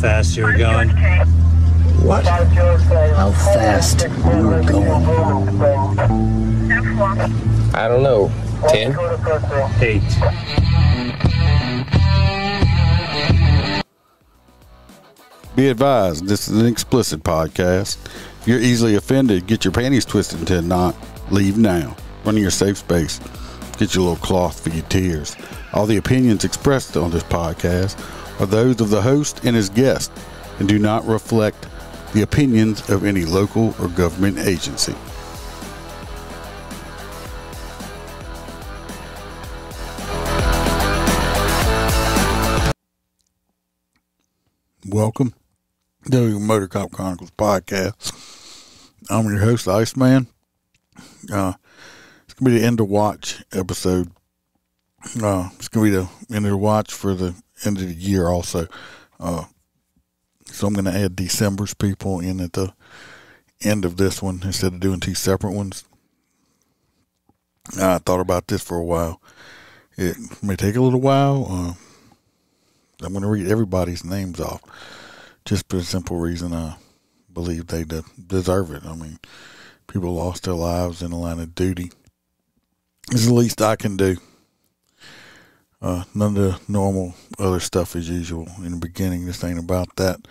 fast you were going? What? How fast we were going? I don't know. 10? 8. Be advised, this is an explicit podcast. If you're easily offended, get your panties twisted into a knot. Leave now. Run to your safe space. Get your little cloth for your tears. All the opinions expressed on this podcast are those of the host and his guest and do not reflect the opinions of any local or government agency. Welcome to Motor Cop Chronicles podcast. I'm your host, Iceman. It's going to be the end of watch episode. It's going to be the end of the watch for the end of the year also. So I'm going to add December's people in at the end of this one instead of doing two separate ones. I thought about this for a while. It may take a little while. I'm going to read everybody's names off just for the simple reason I believe they deserve it. I mean, people lost their lives in the line of duty. It's the least I can do. None of the normal other stuff as usual. In the beginning, this ain't about that.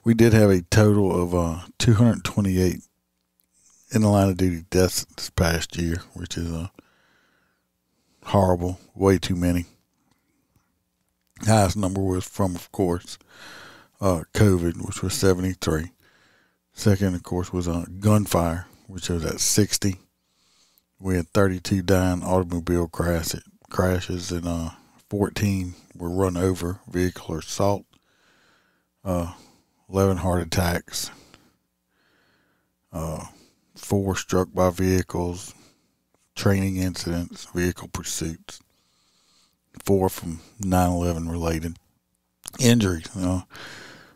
We did have a total of 228 in the line of duty deaths this past year, which is horrible. Way too many. Highest number was from, of course, COVID, which was 73. Second, of course, was gunfire, which was at 60. We had 32 dying automobile crashes, and 14 were run over, vehicular assault, 11 heart attacks, 4 struck by vehicles, training incidents, vehicle pursuits, 4 from 9/11 related injuries.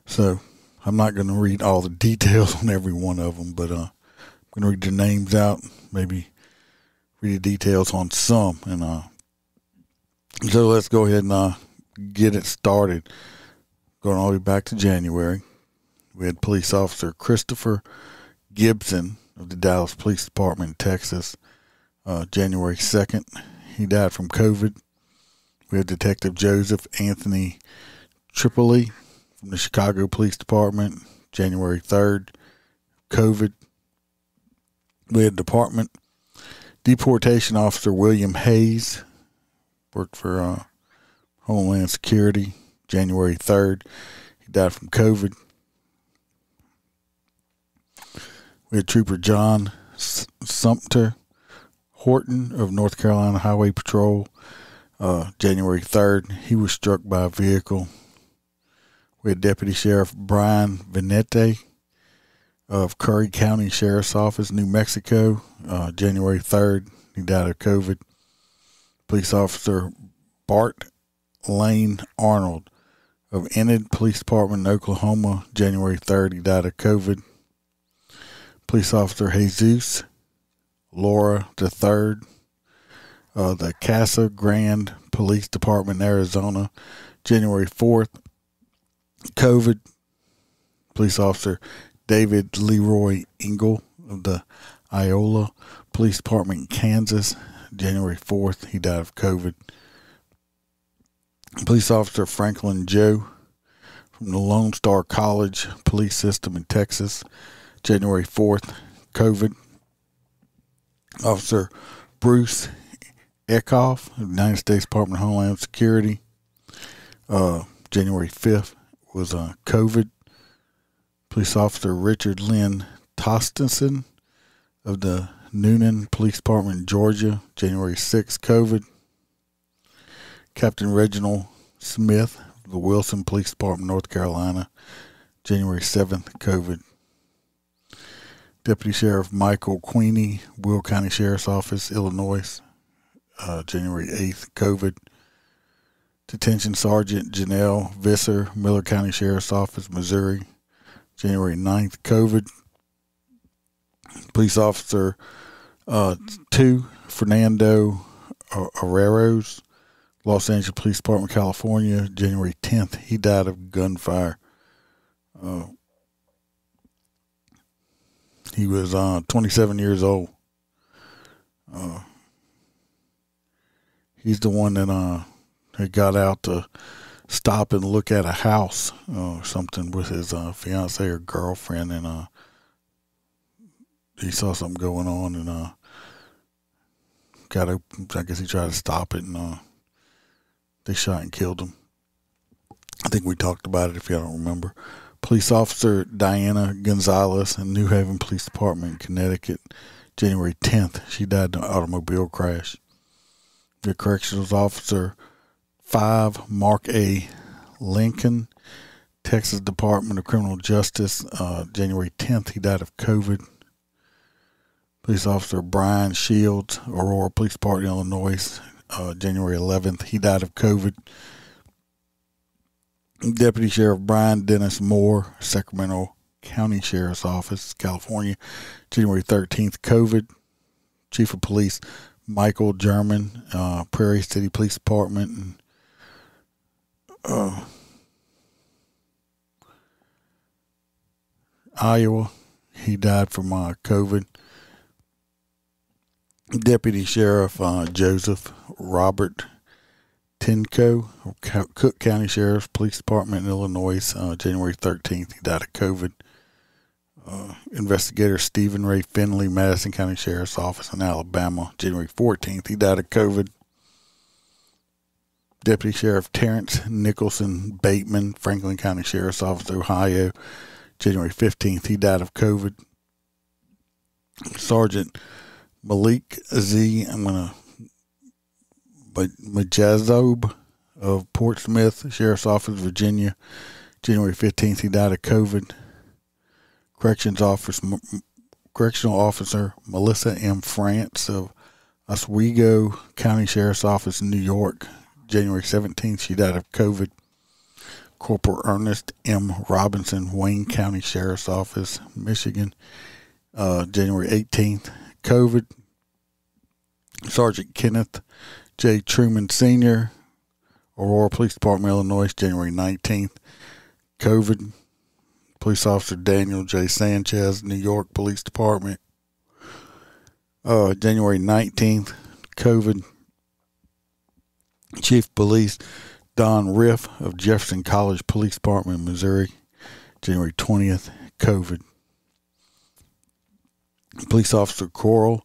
So I'm not going to read all the details on every one of them, but I'm going to read the names out, maybe read the details on some, and so let's go ahead and get it started. Going all the way back to January, we had police officer Christopher Gibson of the Dallas Police Department in Texas, January 2nd. He died from COVID. We had Detective Joseph Anthony Tripoli from the Chicago Police Department, January 3rd, COVID. We had Department Deportation Officer William Hayes, worked for Homeland Security, January 3rd. He died from COVID. We had Trooper John Sumter Horton of North Carolina Highway Patrol, January 3rd. He was struck by a vehicle. We had Deputy Sheriff Brian Venete of Curry County Sheriff's Office, New Mexico, January 3rd. He died of COVID. Police Officer Bart Lane Arnold of Enid Police Department in Oklahoma, January 3rd. He died of COVID. Police Officer Jesus Laura III of the Casa Grande Police Department in Arizona, January 4th. COVID. Police Officer David Leroy Engel of the Iola Police Department in Kansas, January 4th. He died of COVID. Police Officer Franklin Joe from the Lone Star College Police System in Texas, January 4th. COVID. Officer Bruce Eckhoff of the United States Department of Homeland Security, January 5th was COVID. Police Officer Richard Lynn Tostenson of the Noonan Police Department in Georgia, January 6th, COVID. Captain Reginald Smith of the Wilson Police Department, North Carolina, January 7th, COVID. Deputy Sheriff Michael Queenie, Will County Sheriff's Office, Illinois, January 8th, COVID. Detention Sergeant Janelle Visser, Miller County Sheriff's Office, Missouri, January 9th, COVID. Police Officer 2, Fernando Arreros, Los Angeles Police Department, California, January 10th. He died of gunfire. He was 27 years old. He's the one that had got out to stop and look at a house or something with his fiance or girlfriend, and he saw something going on and got open. I guess he tried to stop it, and they shot and killed him. I think we talked about it if y'all don't remember. Police officer Diana Gonzalez in New Haven Police Department, Connecticut, January 10th. She died in an automobile crash. The corrections officer 5 Mark A. Lincoln, Texas Department of Criminal Justice, January 10th. He died of COVID. Police officer Brian Shields, Aurora Police Department, Illinois, January 11th. He died of COVID. Deputy Sheriff Brian Dennis Moore, Sacramento County Sheriff's Office, California, January 13th, COVID. Chief of Police Michael German, Prairie City Police Department, Iowa. He died from COVID. Deputy Sheriff Joseph Robert Tinko, Cook County Sheriff's Police Department in Illinois, January 13th. He died of COVID. Investigator Stephen Ray Finley, Madison County Sheriff's Office in Alabama, January 14th. He died of COVID. Deputy Sheriff Terrence Nicholson Bateman, Franklin County Sheriff's Office, Ohio, January 15th. He died of COVID. Sergeant Malik Z. Majazob of Portsmouth Sheriff's Office, Virginia, January 15th. He died of COVID. Correctional Officer Melissa M. France of Oswego County Sheriff's Office, New York, January 17th. She died of COVID. Corporal Ernest M. Robinson, Wayne County Sheriff's Office, Michigan, January 18th. COVID. Sergeant Kenneth J. Truman Sr., Aurora Police Department, Illinois, January 19th. COVID. Police Officer Daniel J. Sanchez, New York Police Department, January 19th. COVID. Chief of Police Don Riff of Jefferson College Police Department, Missouri, January 20th. COVID. Police Officer Coral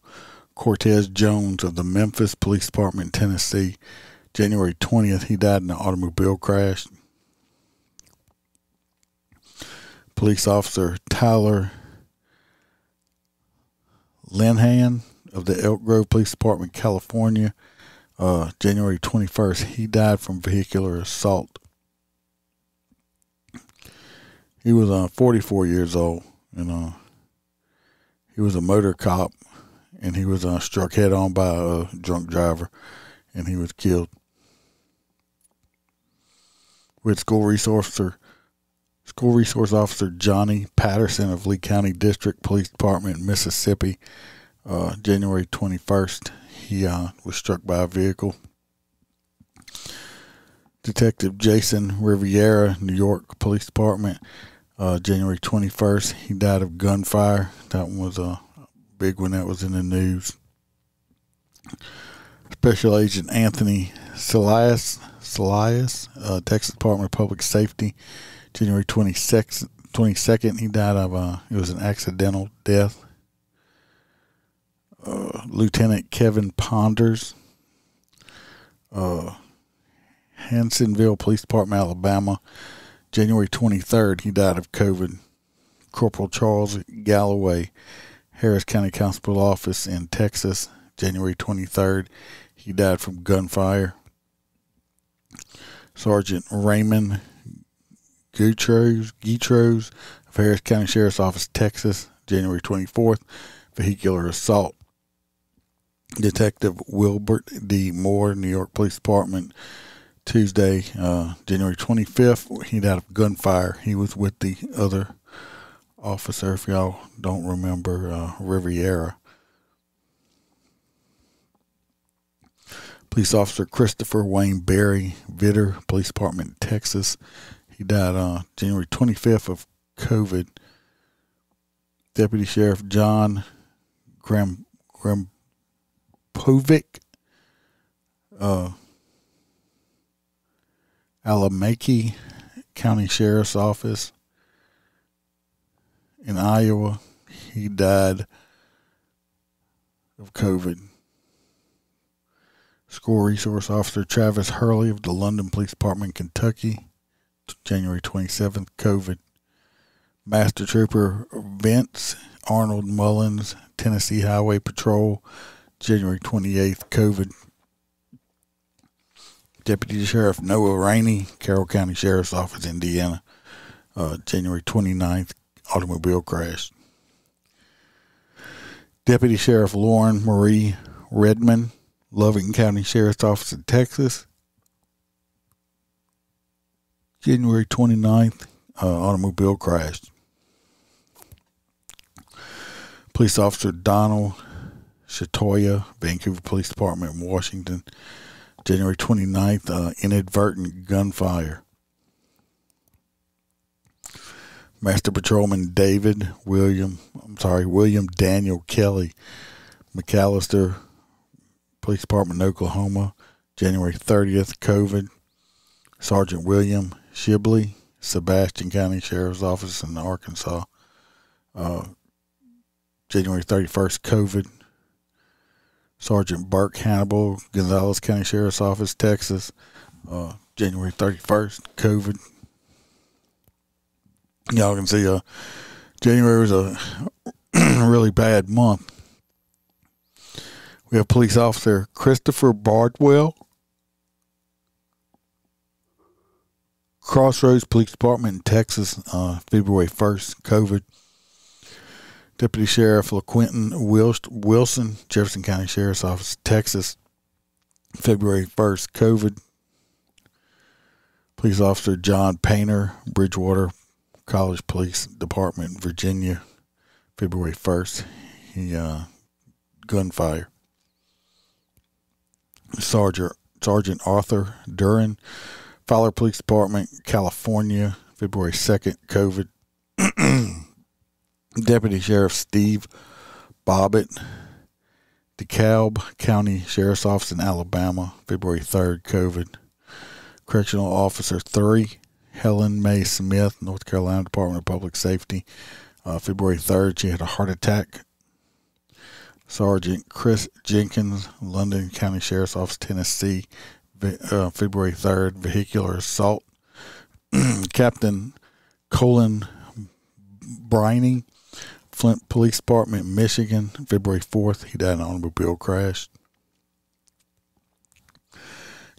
Cortez Jones of the Memphis Police Department, Tennessee, January 20th. He died in an automobile crash. Police Officer Tyler Linhan of the Elk Grove Police Department, California, January 21st. He died from vehicular assault. He was 44 years old, and he was a motor cop, and he was struck head on by a drunk driver, and he was killed. With School Resource Officer Johnny Patterson of Lee County District Police Department, Mississippi, January 21st. He was struck by a vehicle. Detective Jason Riviera, New York Police Department, January 21st. He died of gunfire. That one was a big one that was in the news. Special Agent Anthony Salias, Texas Department of Public Safety, January 22nd. He died of it was an accidental death. Lieutenant Kevin Ponders, Hansonville Police Department, Alabama, January 23rd. He died of COVID. Corporal Charles Galloway, Harris County Constable Office in Texas, January 23rd. He died from gunfire. Sergeant Raymond Guitros of Harris County Sheriff's Office, Texas, January 24th, vehicular assault. Detective Wilbert D. Moore, New York Police Department, Tuesday, January 25th. He died of gunfire. He was with the other officer, if y'all don't remember, Riviera. Police Officer Christopher Wayne Berry, Vitter Police Department, Texas. He died January 25th of COVID. Deputy Sheriff John Grampovic, Alamaki County Sheriff's Office in Iowa. He died of COVID. School Resource Officer Travis Hurley of the London Police Department, Kentucky, January 27th, COVID. Master Trooper Vince Arnold Mullins, Tennessee Highway Patrol, January 28th, COVID. Deputy Sheriff Noah Rainey, Carroll County Sheriff's Office, Indiana, January 29th, automobile crash. Deputy Sheriff Lauren Marie Redmond, Loving County Sheriff's Office in Texas, January 29th, automobile crash. Police Officer Donald Shatoya, Vancouver Police Department in Washington, January 29th, inadvertent gunfire. Master Patrolman William Daniel Kelly, McAllister Police Department in Oklahoma, January 30th, COVID. Sergeant William Shibley, Sebastian County Sheriff's Office in Arkansas, January 31st, COVID. Sergeant Burke Hannibal, Gonzales County Sheriff's Office, Texas, January 31st, COVID. Y'all can see January was a really bad month. We have Police Officer Christopher Bardwell, Crossroads Police Department in Texas, February 1st, COVID. Deputy Sheriff LaQuinton Wilson, Jefferson County Sheriff's Office, Texas, February 1st, COVID. Police Officer John Painter, Bridgewater College Police Department, Virginia, February 1st. He gunfire. Sergeant Arthur Duran, Fowler Police Department, California, February 2nd, COVID. Deputy Sheriff Steve Bobbitt, DeKalb County Sheriff's Office in Alabama, February 3rd, COVID. Correctional Officer 3, Helen Mae Smith, North Carolina Department of Public Safety, February 3rd. She had a heart attack. Sergeant Chris Jenkins, London County Sheriff's Office, Tennessee, February 3rd, vehicular assault. Captain Colin Briney, Flint Police Department, Michigan, February 4th. He died in an automobile crash.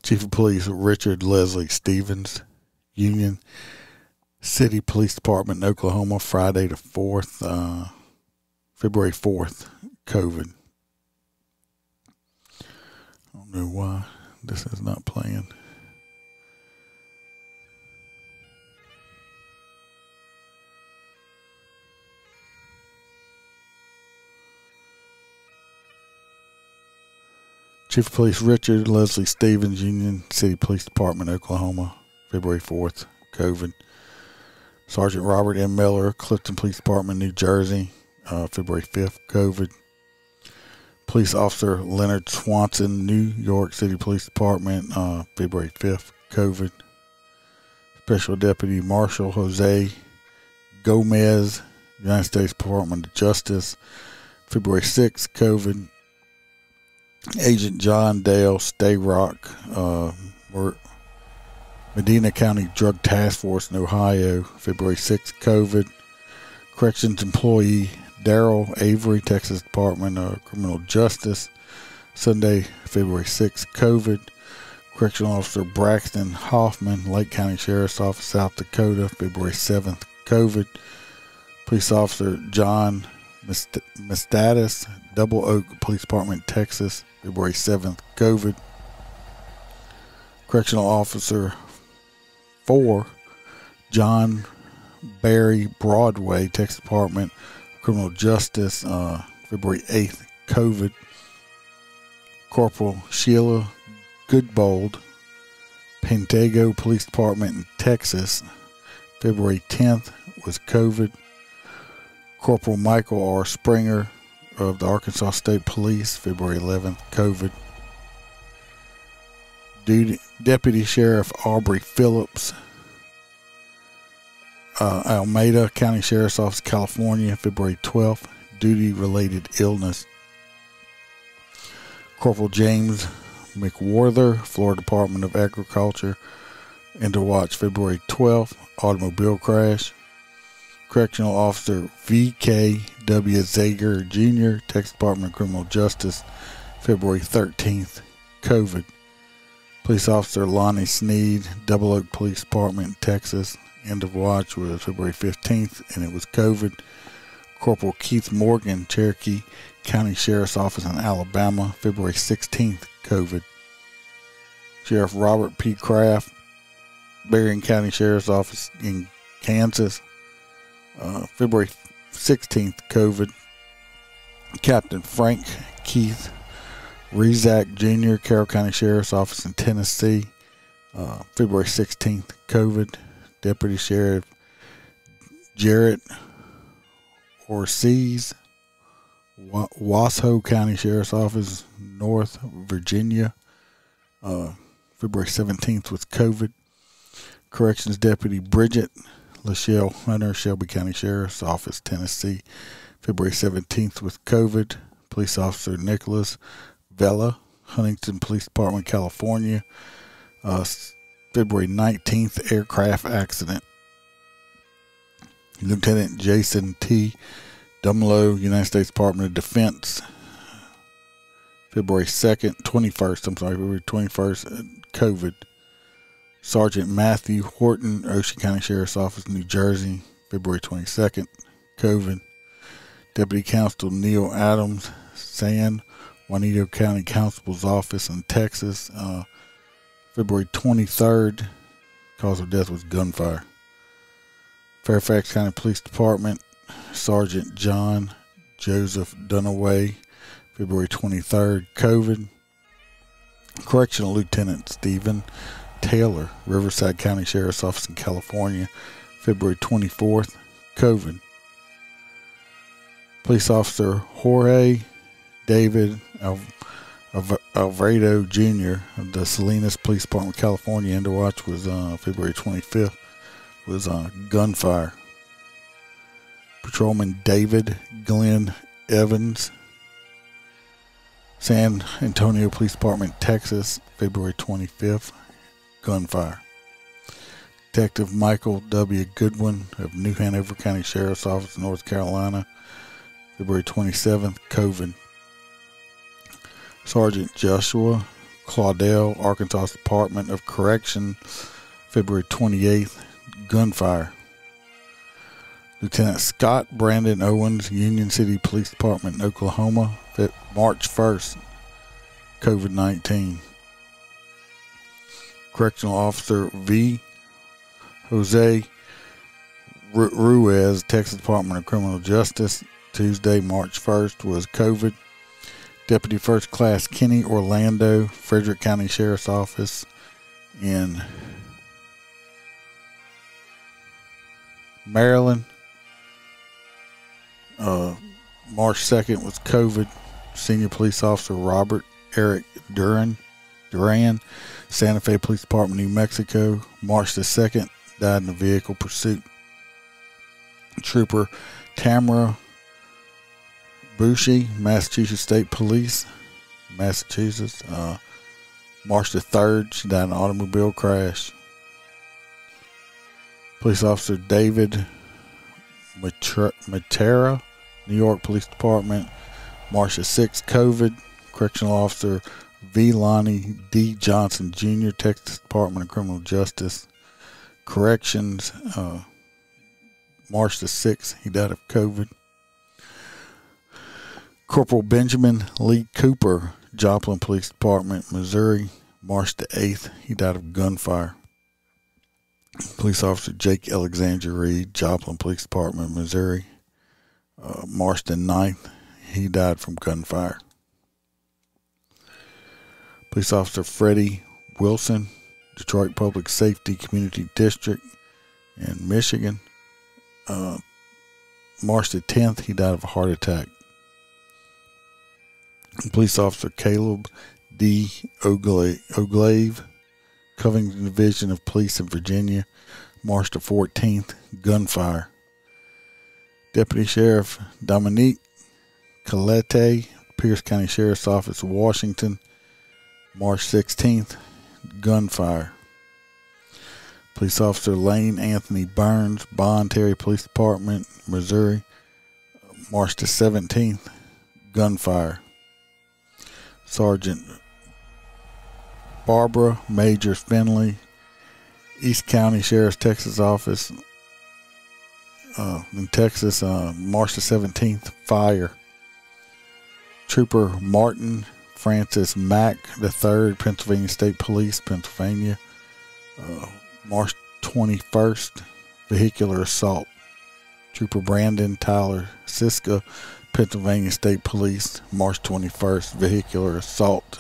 Chief of Police Richard Leslie Stevens, Union City Police Department in Oklahoma, Friday the 4th, February 4th, COVID. I don't know why this is not playing. Chief of Police Richard Leslie Stevens, Union City Police Department, Oklahoma, February 4th, COVID. Sergeant Robert M. Miller, Clifton Police Department, New Jersey, February 5th, COVID. Police Officer Leonard Swanson, New York City Police Department, February 5th, COVID. Special Deputy Marshal Jose Gomez, United States Department of Justice, February 6th, COVID. Agent John Dale Stayrock, Medina County Drug Task Force in Ohio, February 6th, COVID. Corrections Employee Darrell Avery, Texas Department of Criminal Justice, Sunday, February 6th, COVID. Correctional Officer Braxton Hoffman, Lake County Sheriff's Office, South Dakota, February 7th, COVID. Police Officer John Mistatis, Double Oak Police Department, Texas, February 7th, COVID. Correctional Officer 4, John Barry Broadway, Texas Department of Criminal Justice, February 8th, COVID. Corporal Sheila Goodbold, Pantego Police Department in Texas, February 10th, was COVID. Corporal Michael R. Springer of the Arkansas State Police, February 11th, COVID. Deputy Sheriff Aubrey Phillips, Alameda County Sheriff's Office, California, February 12th, duty-related illness. Corporal James McWarther, Florida Department of Agriculture, Interwatch, February 12th, automobile crash. Correctional Officer V.K.W. Zager Jr., Texas Department of Criminal Justice, February 13th, COVID. Police Officer Lonnie Sneed, Double Oak Police Department, Texas, end of watch was February 15th, and it was COVID. Corporal Keith Morgan, Cherokee County Sheriff's Office in Alabama, February 16th, COVID. Sheriff Robert P. Kraft, Berrien County Sheriff's Office in Kansas, February 16th, COVID. Captain Frank Keith Rezak Jr., Carroll County Sheriff's Office in Tennessee, February 16th, COVID. Deputy Sheriff Jarrett Orsiz, Washoe County Sheriff's Office, North Virginia, February 17th was COVID. Corrections Deputy Bridget Lachelle Hunter, Shelby County Sheriff's Office, Tennessee, February 17th with COVID. Police Officer Nicholas Vela, Huntington Police Department, California, February 19th, aircraft accident. Lieutenant Jason T. Dumlo, United States Department of Defense, February 21st, COVID. Sergeant Matthew Horton, Ocean County Sheriff's Office, New Jersey, February 22nd, COVID. Deputy Constable Neil Adams, San Juanito County Constable's Office in Texas, February 23rd, cause of death was gunfire. Fairfax County Police Department, Sergeant John Joseph Dunaway, February 23rd, COVID. Correctional Lieutenant Stephen Taylor, Riverside County Sheriff's Office in California, February 24th, COVID. Police Officer Jorge David Alvarado Jr. of the Salinas Police Department, California, Underwatch was February 25th, was gunfire. Patrolman David Glenn Evans, San Antonio Police Department, Texas, February 25th, gunfire. Detective Michael W. Goodwin of New Hanover County Sheriff's Office, North Carolina, February 27th, COVID. Sergeant Joshua Claudel, Arkansas Department of Correction, February 28th, gunfire. Lieutenant Scott Brandon Owens, Union City Police Department, Oklahoma, March 1st, COVID-19. Correctional Officer V. Jose Ruiz, Texas Department of Criminal Justice, Tuesday, March 1st, was COVID. Deputy First Class Kenny Orlando, Frederick County Sheriff's Office in Maryland, March 2nd was COVID. Senior Police Officer Robert Eric Duran, Santa Fe Police Department, New Mexico, March the 2nd, died in a vehicle pursuit. Trooper Tamara Bushi, Massachusetts State Police, Massachusetts, March the 3rd, she died in an automobile crash. Police Officer David Matera, New York Police Department, March the 6th, COVID. Correctional Officer V. Lonnie D. Johnson Jr., Texas Department of Criminal Justice, Corrections, March the 6th, he died of COVID. Corporal Benjamin Lee Cooper, Joplin Police Department, Missouri, March the 8th, he died of gunfire. Police Officer Jake Alexander Reed, Joplin Police Department, Missouri, March the 9th, he died from gunfire. Police Officer Freddie Wilson, Detroit Public Safety Community District in Michigan, March the 10th, he died of a heart attack. Police officer Caleb D. O'Glave, Covington Division of Police in Virginia, March the 14th, gunfire. Deputy Sheriff Dominique Colette, Pierce County Sheriff's Office, Washington, March 16th, gunfire. Police Officer Lane Anthony Burns, Bond Terry Police Department, Missouri, March the 17th, gunfire. Sergeant Barbara Major Finley, East County Sheriff's Texas Office in Texas, March the 17th, fire. Trooper Martin Francis Mack III, Pennsylvania State Police, Pennsylvania, March 21st, vehicular assault. Trooper Brandon Tyler Siska, Pennsylvania State Police, March 21st, vehicular assault.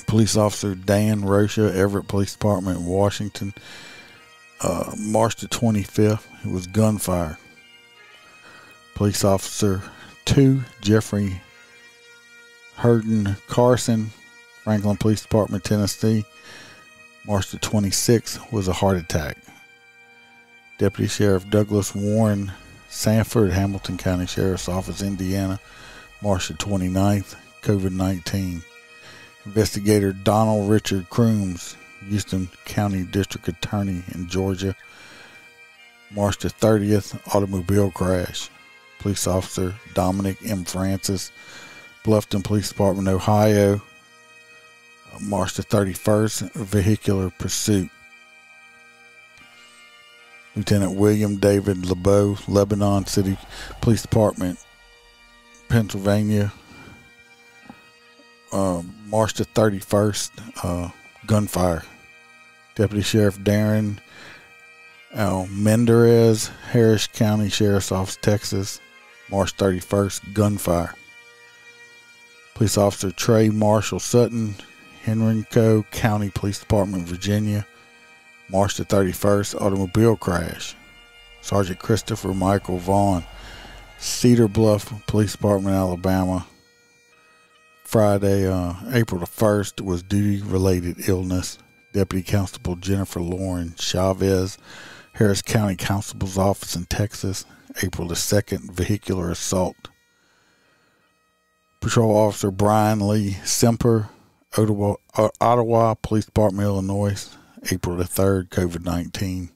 Police Officer Dan Rocha, Everett Police Department, Washington, March the 25th, it was gunfire. Police Officer 2, Jeffrey Herden Carson, Franklin Police Department, Tennessee, March the 26th, was a heart attack. Deputy Sheriff Douglas Warren Sanford, Hamilton County Sheriff's Office, Indiana, March the 29th, COVID-19. Investigator Donald Richard Crooms, Houston County District Attorney in Georgia, March the 30th, automobile crash. Police Officer Dominic M. Francis, Bluffton Police Department, Ohio, March the 31st, vehicular pursuit. Lieutenant William David LeBeau, Lebanon City Police Department, Pennsylvania, March the 31st, gunfire. Deputy Sheriff Darren Mendez, Harris County Sheriff's Office, Texas, March 31st, gunfire. Police Officer Trey Marshall Sutton, Henrico County Police Department, Virginia, March the 31st, automobile crash. Sergeant Christopher Michael Vaughn, Cedar Bluff Police Department, Alabama, Friday, April the 1st, was duty-related illness. Deputy Constable Jennifer Lauren Chavez, Harris County Constable's Office in Texas, April the 2nd, vehicular assault. Patrol Officer Brian Lee Semper, Ottawa Police Department, Illinois, April the 3rd, COVID-19.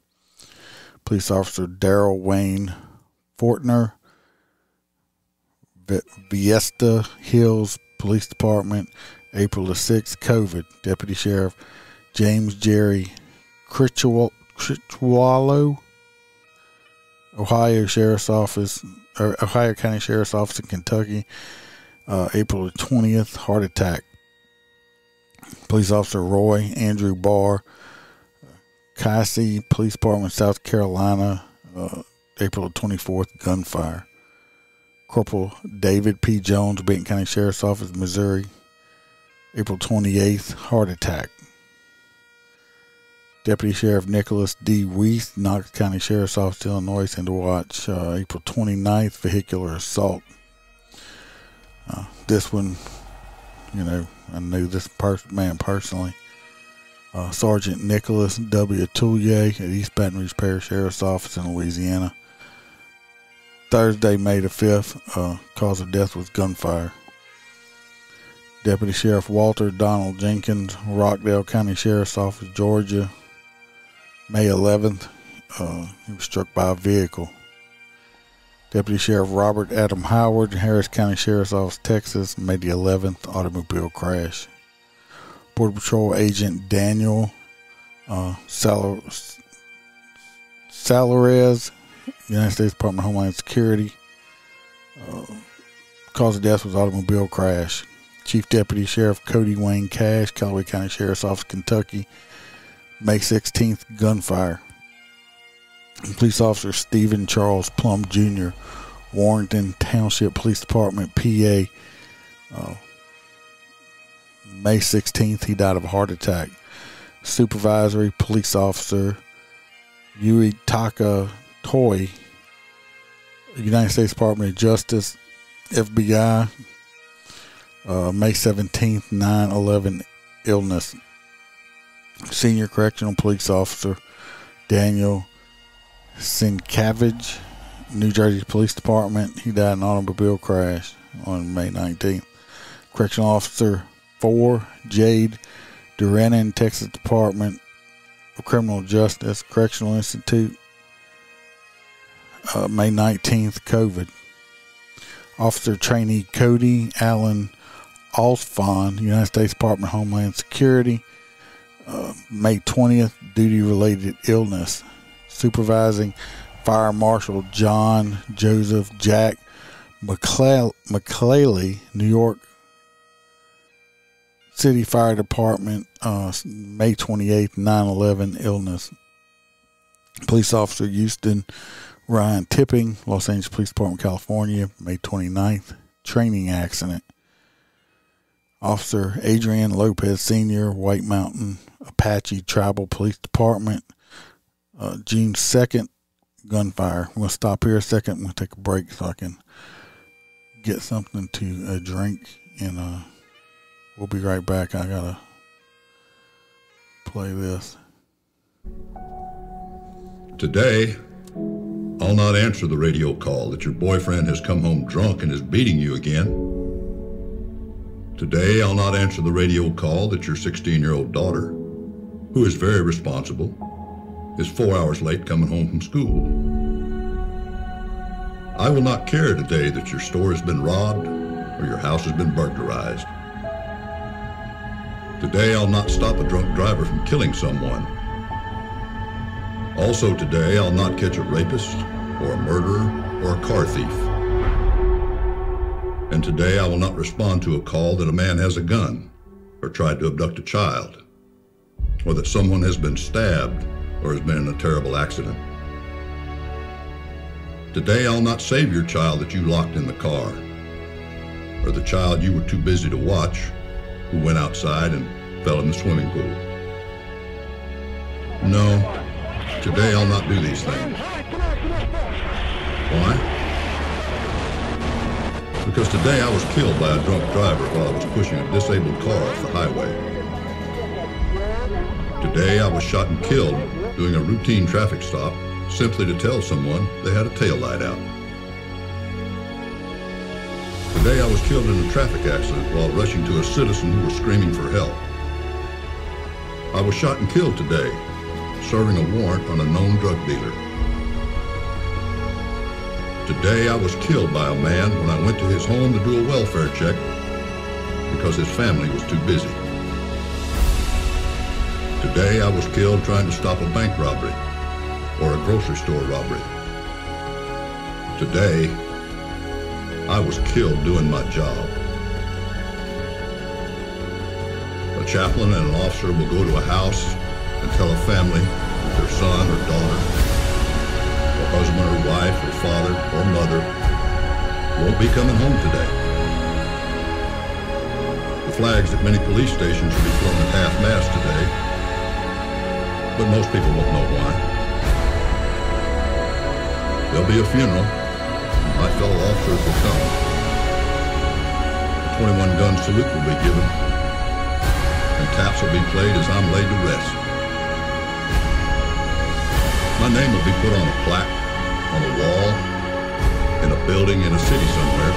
Police Officer Daryl Wayne Fortner, Viesta Hills Police Department, April the 6th, COVID. Deputy Sheriff James Jerry Critchwallow, Ohio Sheriff's Office, or Ohio County Sheriff's Office in Kentucky, April the 20th, heart attack. Police Officer Roy Andrew Barr, Cassie Police Department, South Carolina, April the 24th, gunfire. Corporal David P. Jones, Benton County Sheriff's Office, Missouri, April 28th, heart attack. Deputy Sheriff Nicholas D. Weiss, Knox County Sheriff's Office, Illinois, into watch, April 29th, vehicular assault. This one, I knew this man personally. Sergeant Nicholas W. Toulier at East Baton Rouge Parish Sheriff's Office in Louisiana. Thursday, May the 5th, cause of death was gunfire. Deputy Sheriff Walter Donald Jenkins, Rockdale County Sheriff's Office, Georgia, May 11th, he was struck by a vehicle. Deputy Sheriff Robert Adam Howard, Harris County Sheriff's Office, Texas, May the 11th, automobile crash. Border Patrol Agent Daniel Salarez, United States Department of Homeland Security. Cause of death was automobile crash. Chief Deputy Sheriff Cody Wayne Cash, Callaway County Sheriff's Office, Kentucky, May 16th, gunfire. Police Officer Stephen Charles Plum Jr., Warrenton Township Police Department, PA, May 16th, he died of a heart attack. Supervisory Police Officer Uitaka Toy, United States Department of Justice, FBI, May 17th, 9/11 illness. Senior Correctional Police Officer Daniel Sienkiewicz, New Jersey Police Department. He died in an automobile crash on May 19th. Correctional Officer 4, Jade Durenin, Texas Department of Criminal Justice, Correctional Institute, May 19th, COVID. Officer Trainee Cody Allen Alsfon, United States Department of Homeland Security, May 20th, duty-related illness. Supervising Fire Marshal John Joseph Jack McCleley, New York City Fire Department, May 28th, 9/11 illness. Police Officer Houston Ryan Tipping, Los Angeles Police Department, California, May 29th, training accident. Officer Adrian Lopez Sr., White Mountain Apache Tribal Police Department, June 2nd, gunfire. I'm going to stop here a second. I'm going to take a break so I can get something to drink, and we'll be right back. I got to play this. Today, I'll not answer the radio call that your boyfriend has come home drunk and is beating you again. Today, I'll not answer the radio call that your 16-year-old daughter, who is very responsible, is 4 hours late coming home from school. I will not care today that your store has been robbed or your house has been burglarized. Today, I'll not stop a drunk driver from killing someone. Also today, I'll not catch a rapist or a murderer or a car thief. And today, I will not respond to a call that a man has a gun or tried to abduct a child, or that someone has been stabbed or has been in a terrible accident. Today, I'll not save your child that you locked in the car, or the child you were too busy to watch who went outside and fell in the swimming pool. No, today I'll not do these things. Why? Because today I was killed by a drunk driver while I was pushing a disabled car off the highway. Today I was shot and killed doing a routine traffic stop simply to tell someone they had a taillight out. Today I was killed in a traffic accident while rushing to a citizen who was screaming for help. I was shot and killed today, serving a warrant on a known drug dealer. Today I was killed by a man when I went to his home to do a welfare check because his family was too busy. Today I was killed trying to stop a bank robbery or a grocery store robbery. Today I was killed doing my job. A chaplain and an officer will go to a house and tell a family that their son or daughter, or husband or wife or father or mother won't be coming home today. The flags at many police stations will be flown at half-mast today, but most people won't know why. There'll be a funeral, and my fellow officers will come. A 21-gun salute will be given, and taps will be played as I'm laid to rest. My name will be put on a plaque, on a wall, in a building in a city somewhere.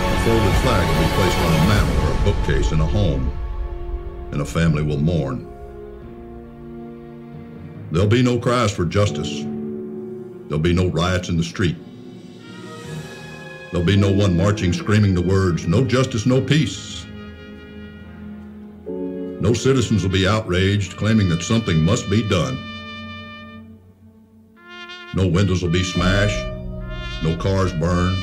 A folded flag will be placed on a mantel or a bookcase in a home, and a family will mourn. There'll be no cries for justice. There'll be no riots in the street. There'll be no one marching screaming the words, "No justice, no peace." No citizens will be outraged, claiming that something must be done. No windows will be smashed, no cars burned,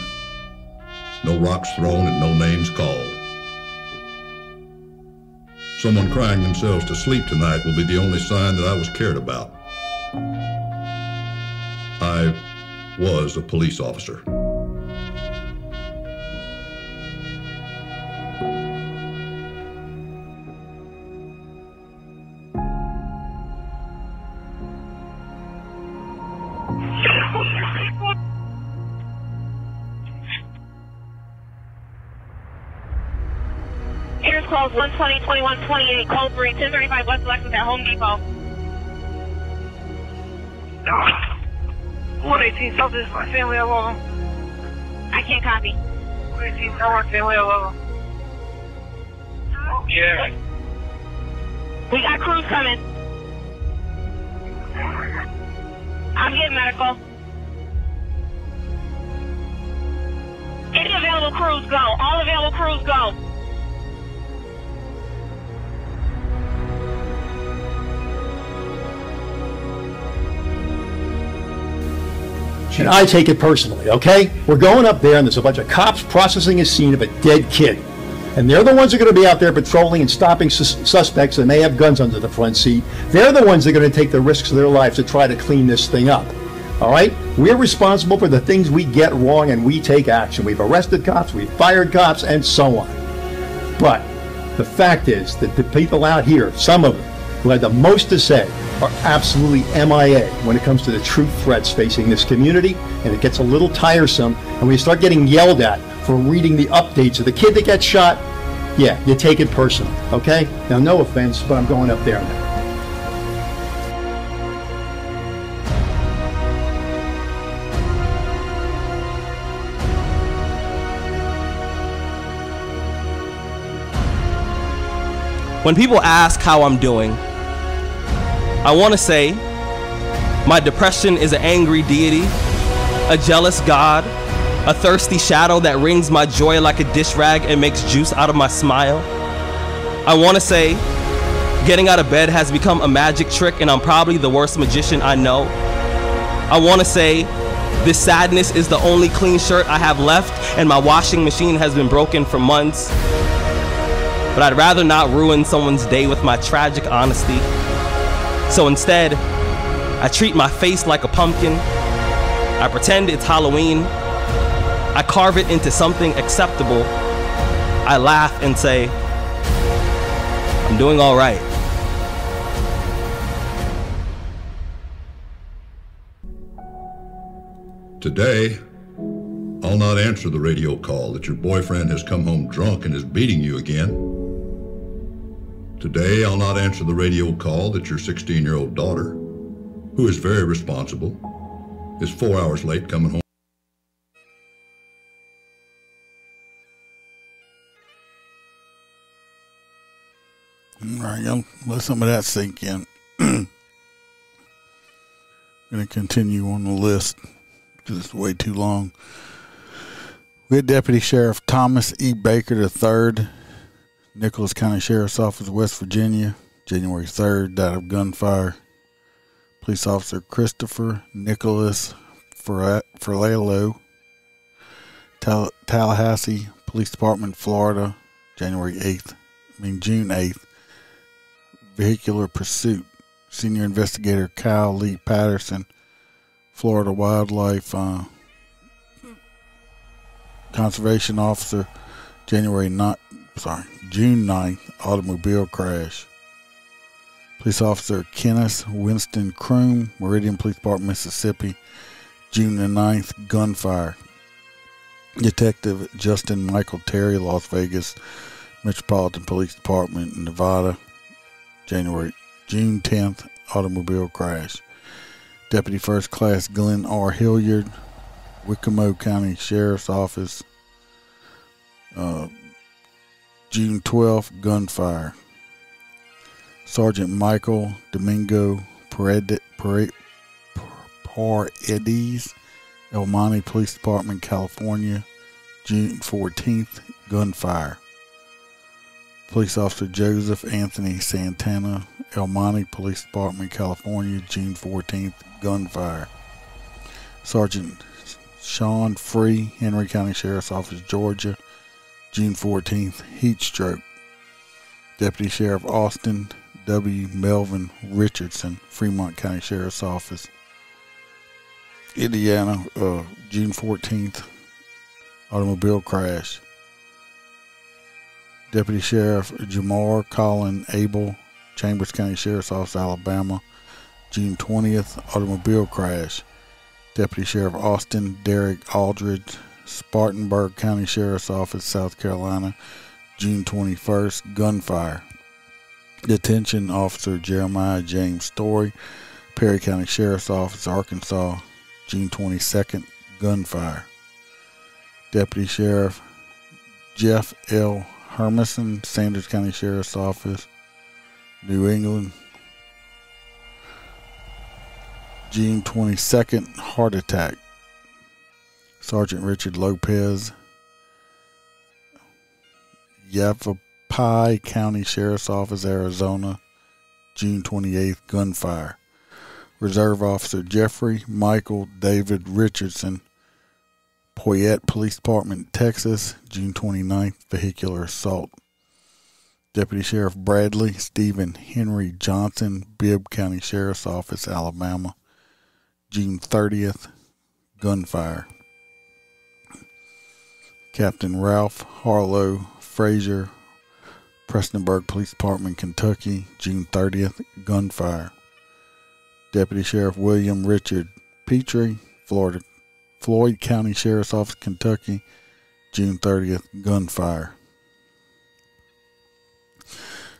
no rocks thrown, and no names called. Someone crying themselves to sleep tonight will be the only sign that I was cared about. I was a police officer. Here's close 120, 21, 28, code 3, 1035 West Lexus at Home Depot. 118 South is my family alone. I can't copy. 118 South, my family alone. Yeah. We got crews coming. I'm getting medical. Any available crews go. All available crews go. And I take it personally, okay? We're going up there and there's a bunch of cops processing a scene of a dead kid. And they're the ones that are going to be out there patrolling and stopping suspects that may have guns under the front seat. They're the ones that are going to take the risks of their lives to try to clean this thing up. All right? We're responsible for the things we get wrong and we take action. We've arrested cops, we've fired cops, and so on. But the fact is that the people out here, some of them, who had the most to say, are absolutely MIA when it comes to the true threats facing this community, and it gets a little tiresome, and when you start getting yelled at for reading the updates of the kid that gets shot, yeah, you take it personal, okay? Now, no offense, but I'm going up there now. When people ask how I'm doing, I want to say my depression is an angry deity, a jealous God, a thirsty shadow that wrings my joy like a dish rag and makes juice out of my smile. I want to say getting out of bed has become a magic trick and I'm probably the worst magician I know. I want to say this sadness is the only clean shirt I have left and my washing machine has been broken for months. But I'd rather not ruin someone's day with my tragic honesty. So instead, I treat my face like a pumpkin. I pretend it's Halloween. I carve it into something acceptable. I laugh and say, I'm doing all right. Today, I'll not answer the radio call that your boyfriend has come home drunk and is beating you again. Today, I'll not answer the radio call that your 16-year-old daughter, who is very responsible, is 4 hours late coming home. All right, y'all, let some of that sink in. I'm going to continue on the list because it's way too long. We had Deputy Sheriff Thomas E. Baker III, Nicholas County Sheriff's Office, West Virginia, January 3rd, died of gunfire. Police Officer Christopher Nicholas Ferlalo, Tallahassee Police Department, Florida, June 8th. Vehicular pursuit. Senior Investigator Kyle Lee Patterson, Florida Wildlife Conservation Officer, June 9th, automobile crash. Police Officer Kenneth Winston Kroom, Meridian Police Department, Mississippi, June 9th, gunfire. Detective Justin Michael Terry, Las Vegas Metropolitan Police Department, Nevada, June 10th, automobile crash. Deputy First Class Glenn R. Hilliard, Wicomo County Sheriff's Office, June 12th, gunfire. Sergeant Michael Domingo Paredes, El Monte Police Department, California, June 14th, gunfire. Police Officer Joseph Anthony Santana, El Monte Police Department, California, June 14th, gunfire. Sergeant Sean Free, Henry County Sheriff's Office, Georgia, June 14th, heat stroke. Deputy Sheriff Austin W. Melvin Richardson, Fremont County Sheriff's Office, Indiana, June 14th, automobile crash. Deputy Sheriff Jamar Colin Abel, Chambers County Sheriff's Office, Alabama, June 20th, automobile crash. Deputy Sheriff Austin Derek Aldridge, Spartanburg County Sheriff's Office, South Carolina, June 21st, gunfire. Detention Officer Jeremiah James Story, Perry County Sheriff's Office, Arkansas, June 22nd, gunfire. Deputy Sheriff Jeff L. Hermison, Sanders County Sheriff's Office, New England, June 22nd, heart attack. Sergeant Richard Lopez, Yavapai County Sheriff's Office, Arizona, June 28th, gunfire. Reserve Officer Jeffrey Michael David Richardson, Poyet Police Department, Texas, June 29th, vehicular assault. Deputy Sheriff Bradley Stephen Henry Johnson, Bibb County Sheriff's Office, Alabama, June 30th, gunfire. Captain Ralph Harlow Frazier, Prestonburg Police Department, Kentucky, June 30th, gunfire. Deputy Sheriff William Richard Petrie, Floyd County Sheriff's Office, Kentucky, June 30th, gunfire.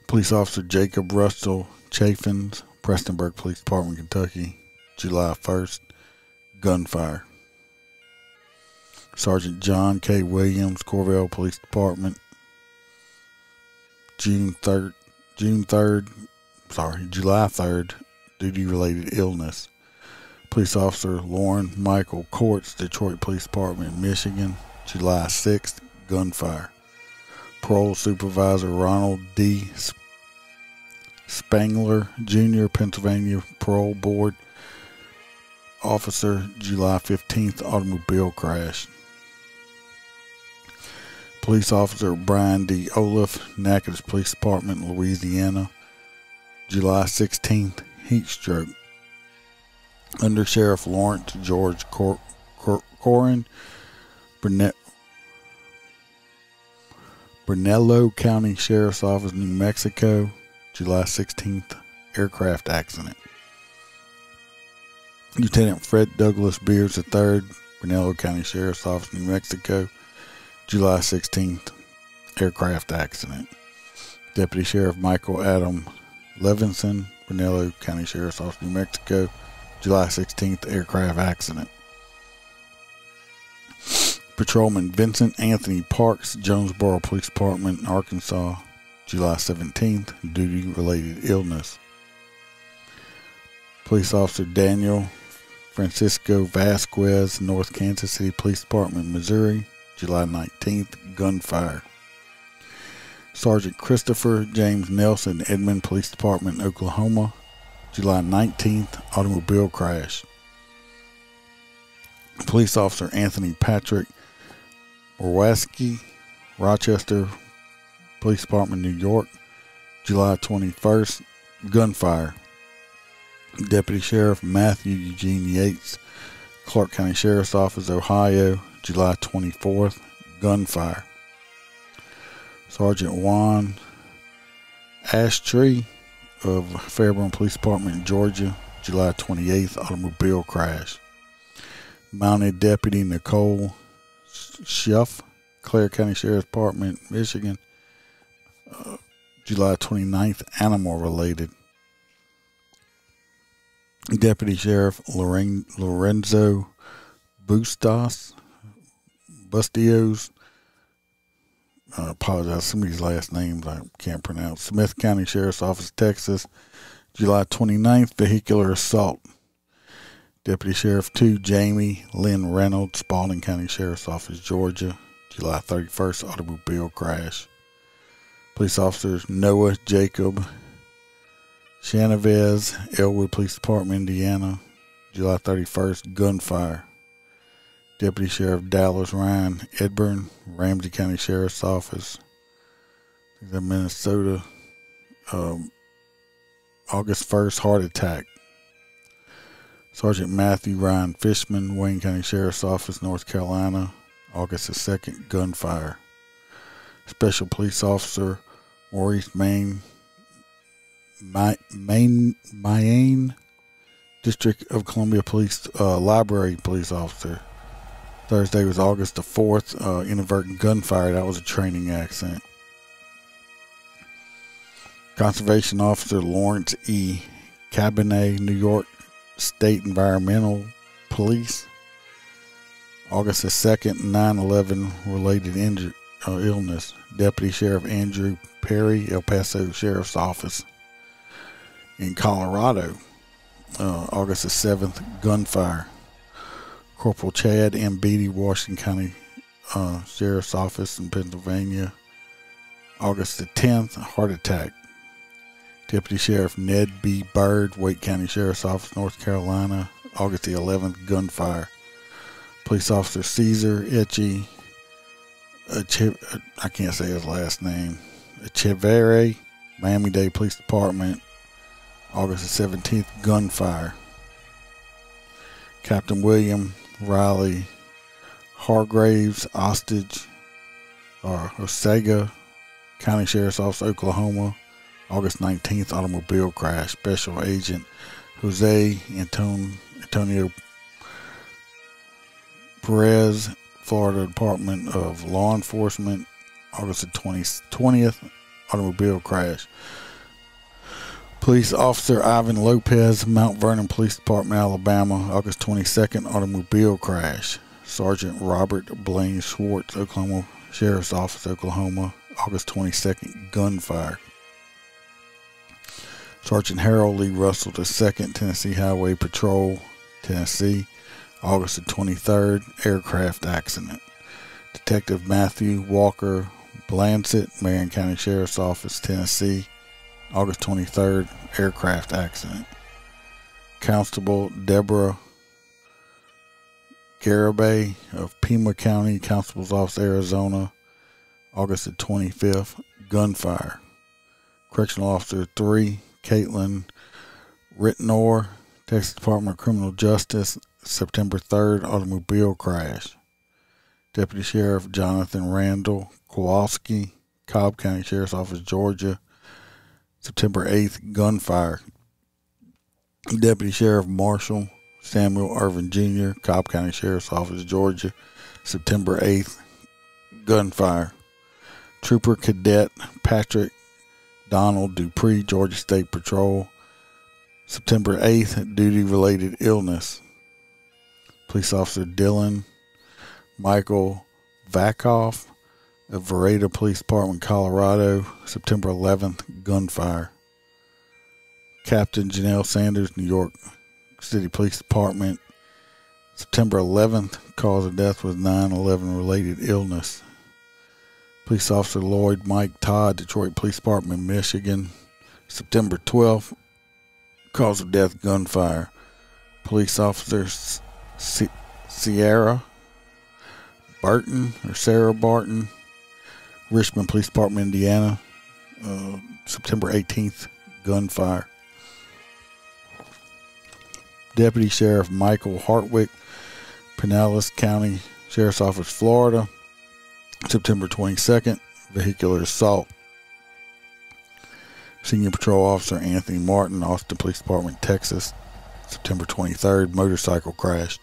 Police Officer Jacob Russell Chaffins, Prestonburg Police Department, Kentucky, July 1st, gunfire. Sergeant John K. Williams, Corvell Police Department, July 3rd, duty-related illness. Police Officer Lauren Michael Courts, Detroit Police Department, Michigan, July 6th, gunfire. Parole Supervisor Ronald D. Spangler, Jr., Pennsylvania Parole Board Officer, July 15th, automobile crash. Police Officer Brian D. Olaf, Natchitoches Police Department, Louisiana, July 16th, heat stroke. Under Sheriff Lawrence George Corin, Brunello County Sheriff's Office, New Mexico, July 16th, aircraft accident. Lieutenant Fred Douglas Beers III, Brunello County Sheriff's Office, New Mexico, July 16th, aircraft accident. Deputy Sheriff Michael Adam Levinson, Brunello County Sheriff's Office, New Mexico, July 16th, aircraft accident. Patrolman Vincent Anthony Parks, Jonesboro Police Department, Arkansas, July 17th, duty-related illness. Police Officer Daniel Francisco Vasquez, North Kansas City Police Department, Missouri, July 19th, gunfire. Sergeant Christopher James Nelson, Edmond Police Department, Oklahoma, July 19th, automobile crash. Police Officer Anthony Patrick Orwaski, Rochester Police Department, New York, July 21st, gunfire. Deputy Sheriff Matthew Eugene Yates, Clark County Sheriff's Office, Ohio, July 24th, gunfire. Sergeant Juan Ashtree of Fairburn Police Department, Georgia, July 28th, automobile crash. Mounted Deputy Nicole Schuff, Clare County Sheriff's Department, Michigan, July 29th, animal related. Deputy Sheriff Lorenzo Bustios, I apologize, some of these last names I can't pronounce. Smith County Sheriff's Office, Texas, July 29th, vehicular assault. Deputy Sheriff 2 Jamie Lynn Reynolds, Spalding County Sheriff's Office, Georgia, July 31st, automobile crash. Police Officers Noah Jacob Chanavez, Elwood Police Department, Indiana, July 31st, gunfire. Deputy Sheriff Dallas Ryan Edburn, Ramsey County Sheriff's Office, Minnesota, August 1st, heart attack. Sergeant Matthew Ryan Fishman, Wayne County Sheriff's Office, North Carolina, August the 2nd, gunfire. Special Police Officer Maurice Mayne District of Columbia Police Library police officer. Thursday was August the 4th. Inadvertent gunfire. That was a training accident. Conservation Officer Lawrence E. Cabinet, New York State Environmental Police. August the 2nd, 9/11 related illness. Deputy Sheriff Andrew Perry, El Paso Sheriff's Office in Colorado. August the 7th, gunfire. Corporal Chad M. Beatty, Washington County Sheriff's Office in Pennsylvania. August the 10th, heart attack. Deputy Sheriff Ned B. Bird, Wake County Sheriff's Office, North Carolina. August the 11th, gunfire. Police Officer Caesar Etche, I can't say his last name, Echeverry, Miami-Dade Police Department. August the 17th, gunfire. Captain William Riley Hargraves, Osage, Osage County Sheriff's Office, Oklahoma. August 19th, automobile crash. Special Agent Jose Antonio Perez, Florida Department of Law Enforcement. August the 20th, automobile crash. Police Officer Ivan Lopez, Mount Vernon Police Department, Alabama. August 22nd, automobile crash. Sergeant Robert Blaine Schwartz, Oklahoma Sheriff's Office, Oklahoma. August 22nd, gunfire. Sergeant Harold Lee Russell II, Tennessee Highway Patrol, Tennessee. August the 23rd, aircraft accident. Detective Matthew Walker Blansett, Marion County Sheriff's Office, Tennessee. August 23rd, aircraft accident. Constable Deborah Garibay of Pima County Constable's Office, Arizona. August the 25th, gunfire. Correctional Officer 3, Caitlin Rittenor, Texas Department of Criminal Justice, September 3rd, automobile crash. Deputy Sheriff Jonathan Randall Kowalski, Cobb County Sheriff's Office, Georgia, September 8th, gunfire. Deputy Sheriff Marshall Samuel Irvin Jr., Cobb County Sheriff's Office, Georgia, September 8th, gunfire. Trooper Cadet Patrick Donald Dupree, Georgia State Patrol, September 8th, duty-related illness. Police Officer Dylan Michael Vakoff of Vereda Police Department, Colorado, September 11th, gunfire. Captain Janelle Sanders, New York City Police Department, September 11th, cause of death was 9/11 related illness. Police Officer Lloyd Mike Todd, Detroit Police Department, Michigan, September 12th, cause of death, gunfire. Police Officer Sierra Barton, or Sarah Barton, Richmond Police Department, Indiana, September 18th, gunfire. Deputy Sheriff Michael Hartwick, Pinellas County Sheriff's Office, Florida, September 22nd, vehicular assault. Senior Patrol Officer Anthony Martin, Austin Police Department, Texas, September 23rd, motorcycle crash.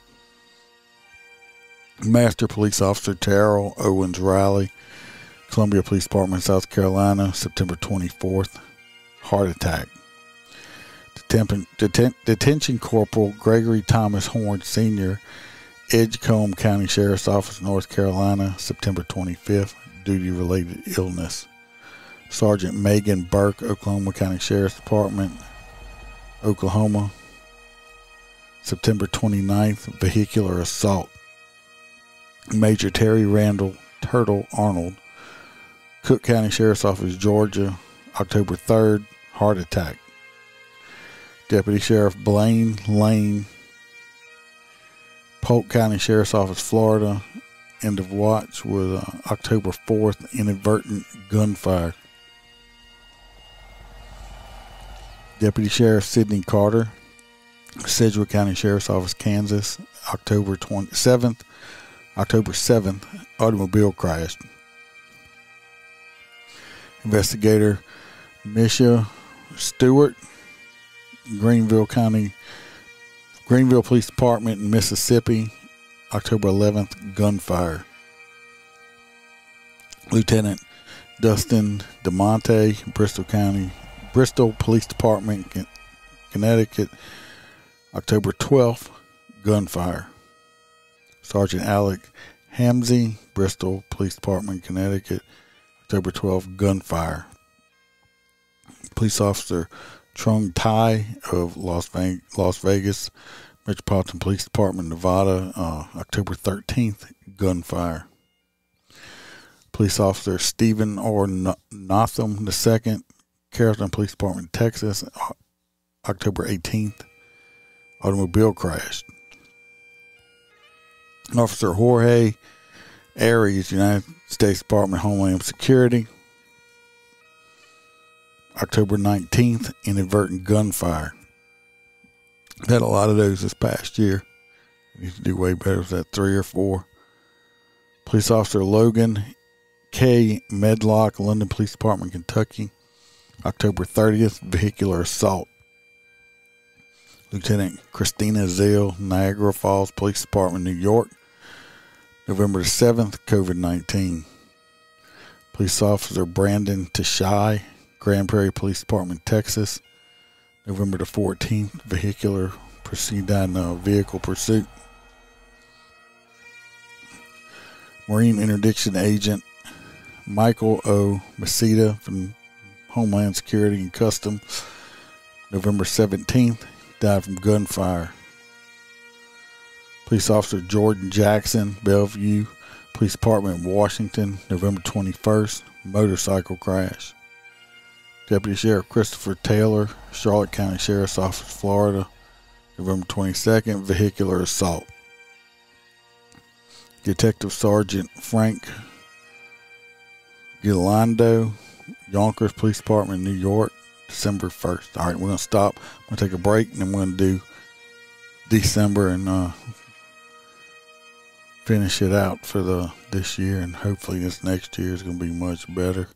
Master Police Officer Terrell Owens Riley, Columbia Police Department, South Carolina, September 24th, heart attack. Detention Corporal Gregory Thomas Horn Sr., Edgecombe County Sheriff's Office, North Carolina, September 25th, duty-related illness. Sergeant Megan Burke, Oklahoma County Sheriff's Department, Oklahoma, September 29th, vehicular assault. Major Terry Randall Turtle Arnold, Cook County Sheriff's Office, Georgia, October 3rd, heart attack. Deputy Sheriff Blaine Lane, Polk County Sheriff's Office, Florida, end of watch with October 4th, inadvertent gunfire. Deputy Sheriff Sidney Carter, Sedgwick County Sheriff's Office, Kansas, October 7th, automobile crash. Investigator Misha Stewart, Greenville County Greenville Police Department in Mississippi, October 11th, gunfire. Lieutenant Dustin DeMonte, Bristol Police Department, Connecticut, October 12th, gunfire. Sergeant Alec Hamsey, Bristol Police Department, Connecticut, October 12th, gunfire. Police Officer Trung Tai of Las Vegas Metropolitan Police Department, Nevada, October 13th, gunfire. Police Officer Stephen R. Notham II, Carrollton Police Department, Texas, October 18th, automobile crash. Officer Jorge Aries, United States Department of Homeland Security, October 19th, inadvertent gunfire. I've had a lot of those this past year. I need to do way better with that, 3 or 4. Police Officer Logan K. Medlock, London Police Department, Kentucky, October 30th, vehicular assault. Lieutenant Christina Zale, Niagara Falls Police Department, New York, November 7th, COVID-19. Police Officer Brandon Tashai, Grand Prairie Police Department, Texas, November the 14th, vehicular vehicle pursuit. Marine Interdiction Agent Michael O. Maceda from Homeland Security and Customs, November 17th, died from gunfire. Police Officer Jordan Jackson, Bellevue Police Department, Washington, November 21st, motorcycle crash. Deputy Sheriff Christopher Taylor, Charlotte County Sheriff's Office, Florida, November 22nd, vehicular assault. Detective Sergeant Frank Gilando, Yonkers Police Department, New York, December 1st. All right, we're going to stop. I'm going to take a break, and then we're going to do December and finish it out for this year, and hopefully this next year is going to be much better.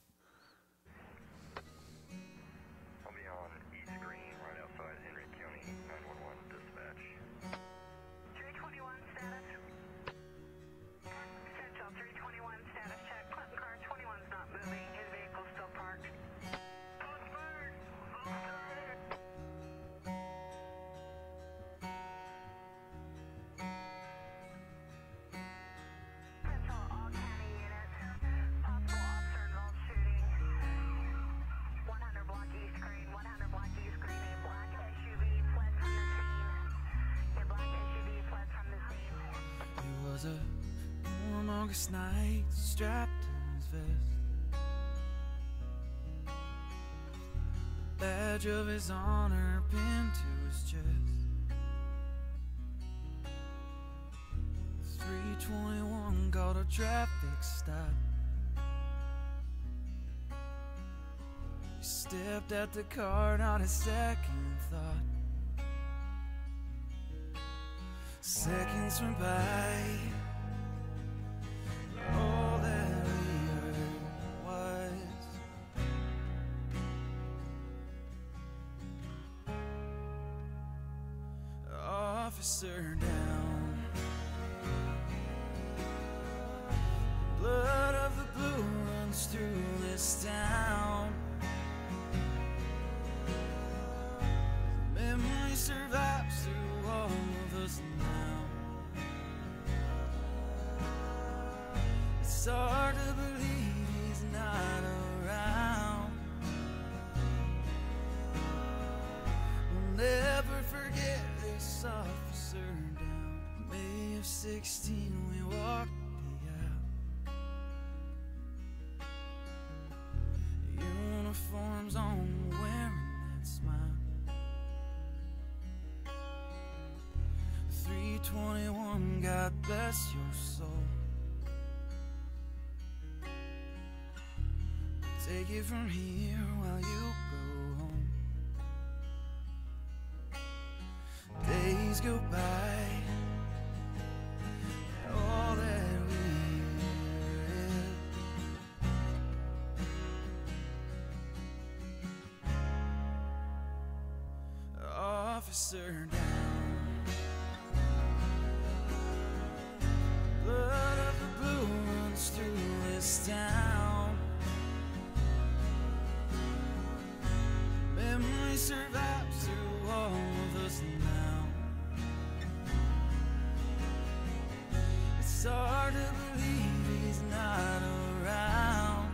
A warm August night, strapped in his vest, the badge of his honor pinned to his chest. 321 called a traffic stop. He stepped at the car, not a second thought. Seconds went by, all that we heard was officer down. Blood of the blue runs through this town. Memory survives through all of us now. It's hard to believe he's not around. We'll never forget this officer down. May of 16 we walked the aisle. Uniforms on, wearing that smile. 321, God bless your soul. Take it from here while you go home. Days go by, all that we read. Officer down. believe he's not around.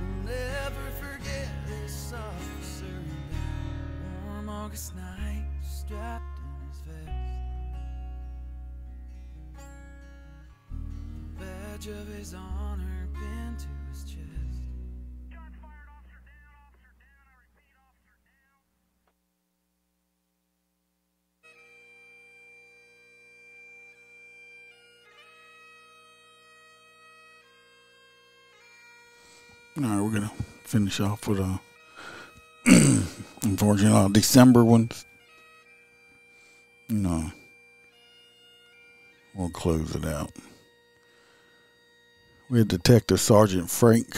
We'll never forget this officer down. Warm August night, strapped in his vest. Badge of his honor pinned to his chest. All right, we're going to finish off with unfortunately, December ones. No. We'll close it out. We had Detective Sergeant Frank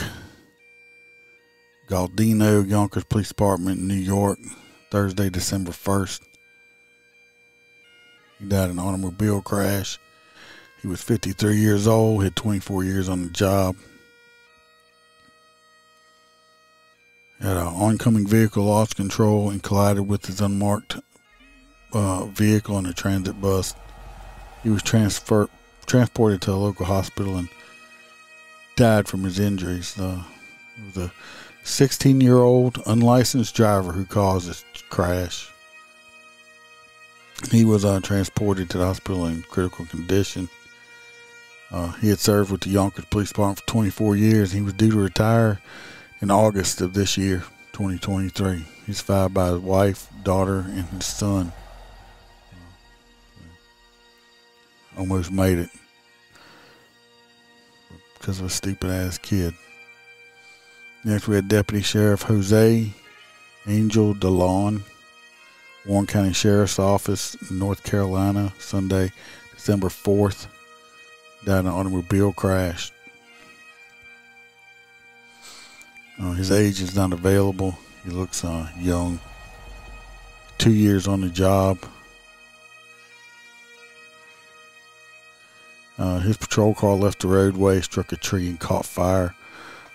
Galdino, Yonkers Police Department in New York, Thursday, December 1st. He died in an automobile crash. He was 53 years old, had 24 years on the job. Had an oncoming vehicle lost control and collided with his unmarked vehicle in a transit bus. He was transported to a local hospital and died from his injuries. It was a 16-year-old unlicensed driver who caused this crash. He was transported to the hospital in critical condition. He had served with the Yonkers Police Department for 24 years. He was due to retire in August of this year, 2023. He's survived by his wife, daughter, and his son. Almost made it because of a stupid-ass kid. Next, we had Deputy Sheriff Jose Angel DeLon, Warren County Sheriff's Office, North Carolina, Sunday, December 4th. Died in an automobile crash. His age is not available. He looks young. 2 years on the job. His patrol car left the roadway, struck a tree, and caught fire.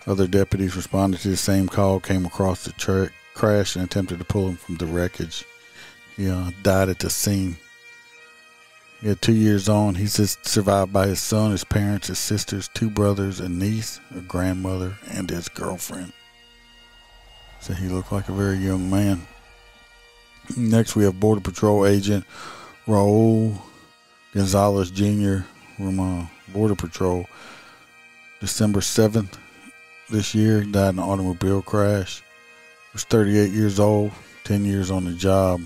Other deputies responded to the same call, came across the crash, and attempted to pull him from the wreckage. He died at the scene. He had 2 years on. He's just survived by his son, his parents, his sisters, 2 brothers, a niece, a grandmother, and his girlfriend. So he looked like a very young man. Next, we have Border Patrol Agent Raul Gonzalez Jr. from Border Patrol. December 7th this year, he died in an automobile crash. He was 38 years old, 10 years on the job.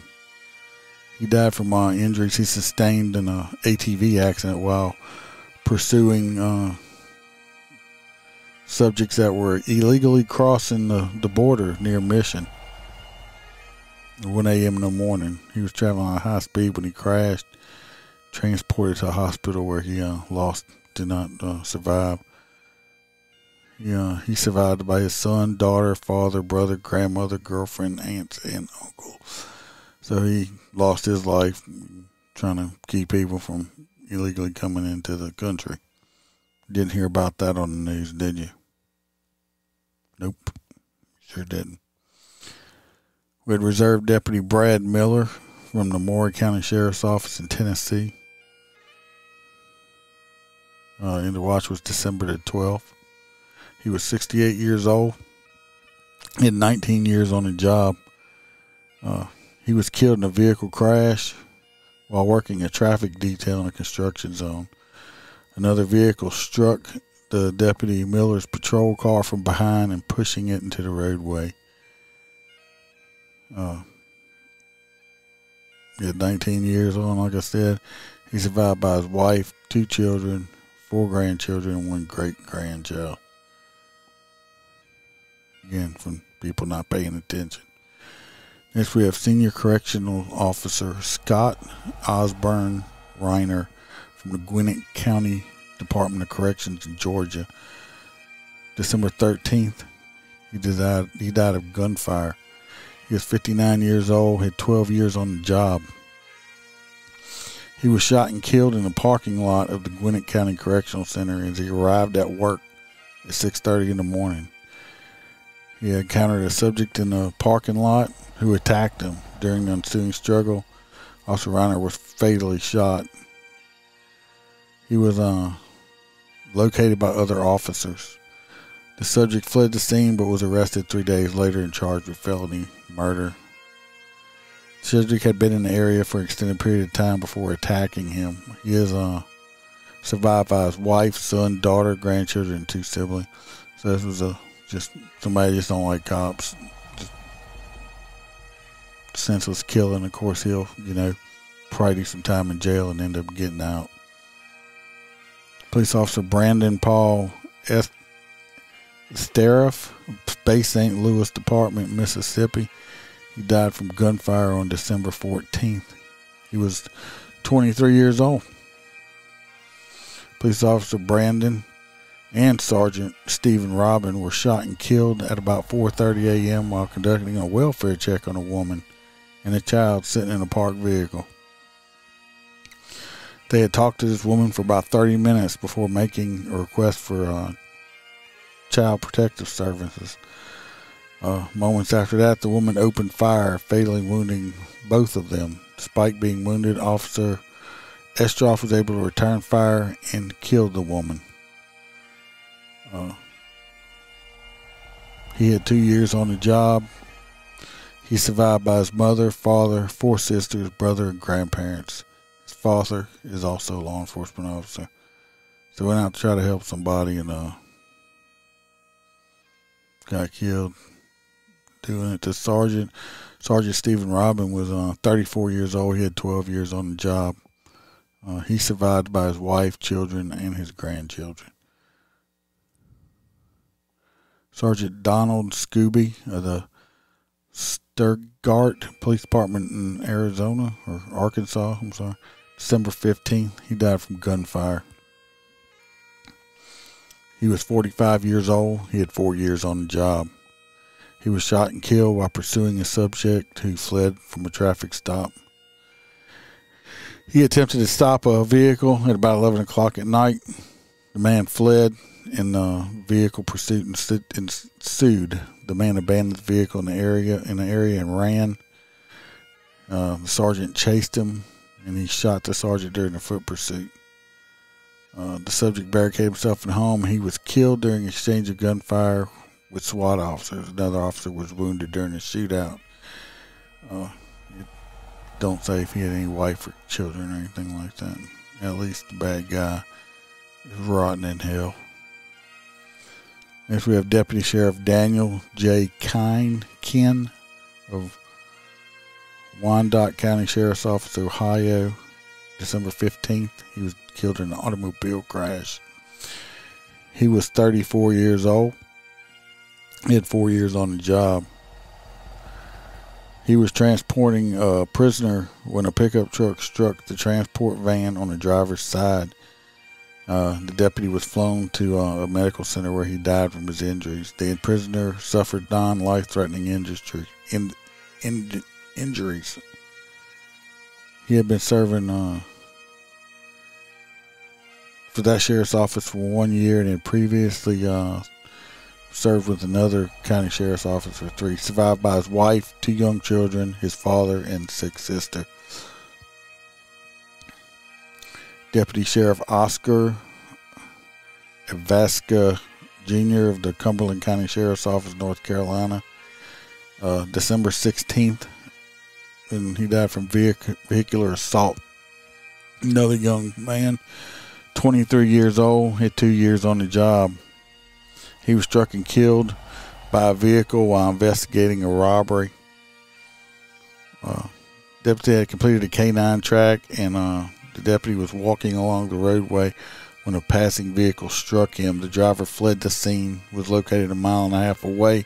He died from injuries he sustained in an ATV accident while pursuing subjects that were illegally crossing the border near Mission. At 1 a.m. in the morning. He was traveling at high speed when he crashed, transported to a hospital where he did not survive. He survived by his son, daughter, father, brother, grandmother, girlfriend, aunts, and uncle. So he lost his life trying to keep people from illegally coming into the country. Didn't hear about that on the news, did you? Nope. Sure didn't. We had Reserve Deputy Brad Miller from the Maury County Sheriff's Office in Tennessee. And the watch was December the 12th. He was 68 years old. He had 19 years on the job. He was killed in a vehicle crash while working a traffic detail in a construction zone. Another vehicle struck the Deputy Miller's patrol car from behind and pushing it into the roadway. He had 19 years on, like I said. He survived by his wife, 2 children, 4 grandchildren, and 1 great-grandchild. Again, from people not paying attention. Next, we have Senior Correctional Officer Scott Osborne Reiner from the Gwinnett County Department of Corrections in Georgia. December 13th, he died of gunfire. He was 59 years old, had 12 years on the job. He was shot and killed in the parking lot of the Gwinnett County Correctional Center as he arrived at work at 6:30 in the morning. He encountered a subject in the parking lot who attacked him. During the ensuing struggle, Officer Reiner was fatally shot. He was located by other officers. The subject fled the scene but was arrested 3 days later and charged with felony murder. The subject had been in the area for an extended period of time before attacking him. He is survived by his wife, son, daughter, grandchildren, and 2 siblings. So this was just somebody just don't like cops. Just senseless killing. Of course, he'll, probably do some time in jail and end up getting out. Police officer Brandon Paul Estariff, Bay St. Louis Department, Mississippi. He died from gunfire on December 14th. He was 23 years old. Police officer Brandon and Sergeant Stephen Robin were shot and killed at about 4:30 a.m. while conducting a welfare check on a woman and a child sitting in a parked vehicle. They had talked to this woman for about 30 minutes before making a request for child protective services. Moments after that, the woman opened fire, fatally wounding both of them. Despite being wounded, Officer Estroff was able to return fire and killed the woman. He had 2 years on the job. He's survived by his mother, father, 4 sisters, brother, and grandparents. His father is also a law enforcement officer. So went out to try to help somebody and got killed doing it. The Sergeant Stephen Robin was 34 years old. He had 12 years on the job. He survived by his wife, children, and his grandchildren. Sergeant Donald Scooby of the Stuttgart Police Department in Arizona, or Arkansas, December 15th. He died from gunfire. He was 45 years old. He had 4 years on the job. He was shot and killed while pursuing a subject who fled from a traffic stop. He attempted to stop a vehicle at about 11 o'clock at night. The man fled, and the vehicle pursuit ensued. The man abandoned the vehicle in the area and ran. The sergeant chased him, and he shot the sergeant during the foot pursuit. The subject barricaded himself in the home. He was killed during exchange of gunfire with SWAT officers. Another officer was wounded during the shootout. It don't say if he had any wife or children or anything like that. At least the bad guy is rotting in hell. Next we have Deputy Sheriff Daniel J. Ken of Wyandotte County Sheriff's Office, Ohio, December 15th. He was killed in an automobile crash. He was 34 years old. He had 4 years on the job. He was transporting a prisoner when a pickup truck struck the transport van on the driver's side. The deputy was flown to a medical center where he died from his injuries. The prisoner suffered non-life-threatening injuries. He had been serving for that sheriff's office for 1 year and had previously served with another county sheriff's office for 3. Survived by his wife, 2 young children, his father, and sick sister. Deputy Sheriff Oscar Evaska Jr. of the Cumberland County Sheriff's Office, North Carolina, December 16th, and he died from vehicular assault. Another young man, 23 years old, had 2 years on the job. He was struck and killed by a vehicle while investigating a robbery. Deputy had completed a K-9 track, and the deputy was walking along the roadway when a passing vehicle struck him. The driver fled the scene, was located 1.5 miles away.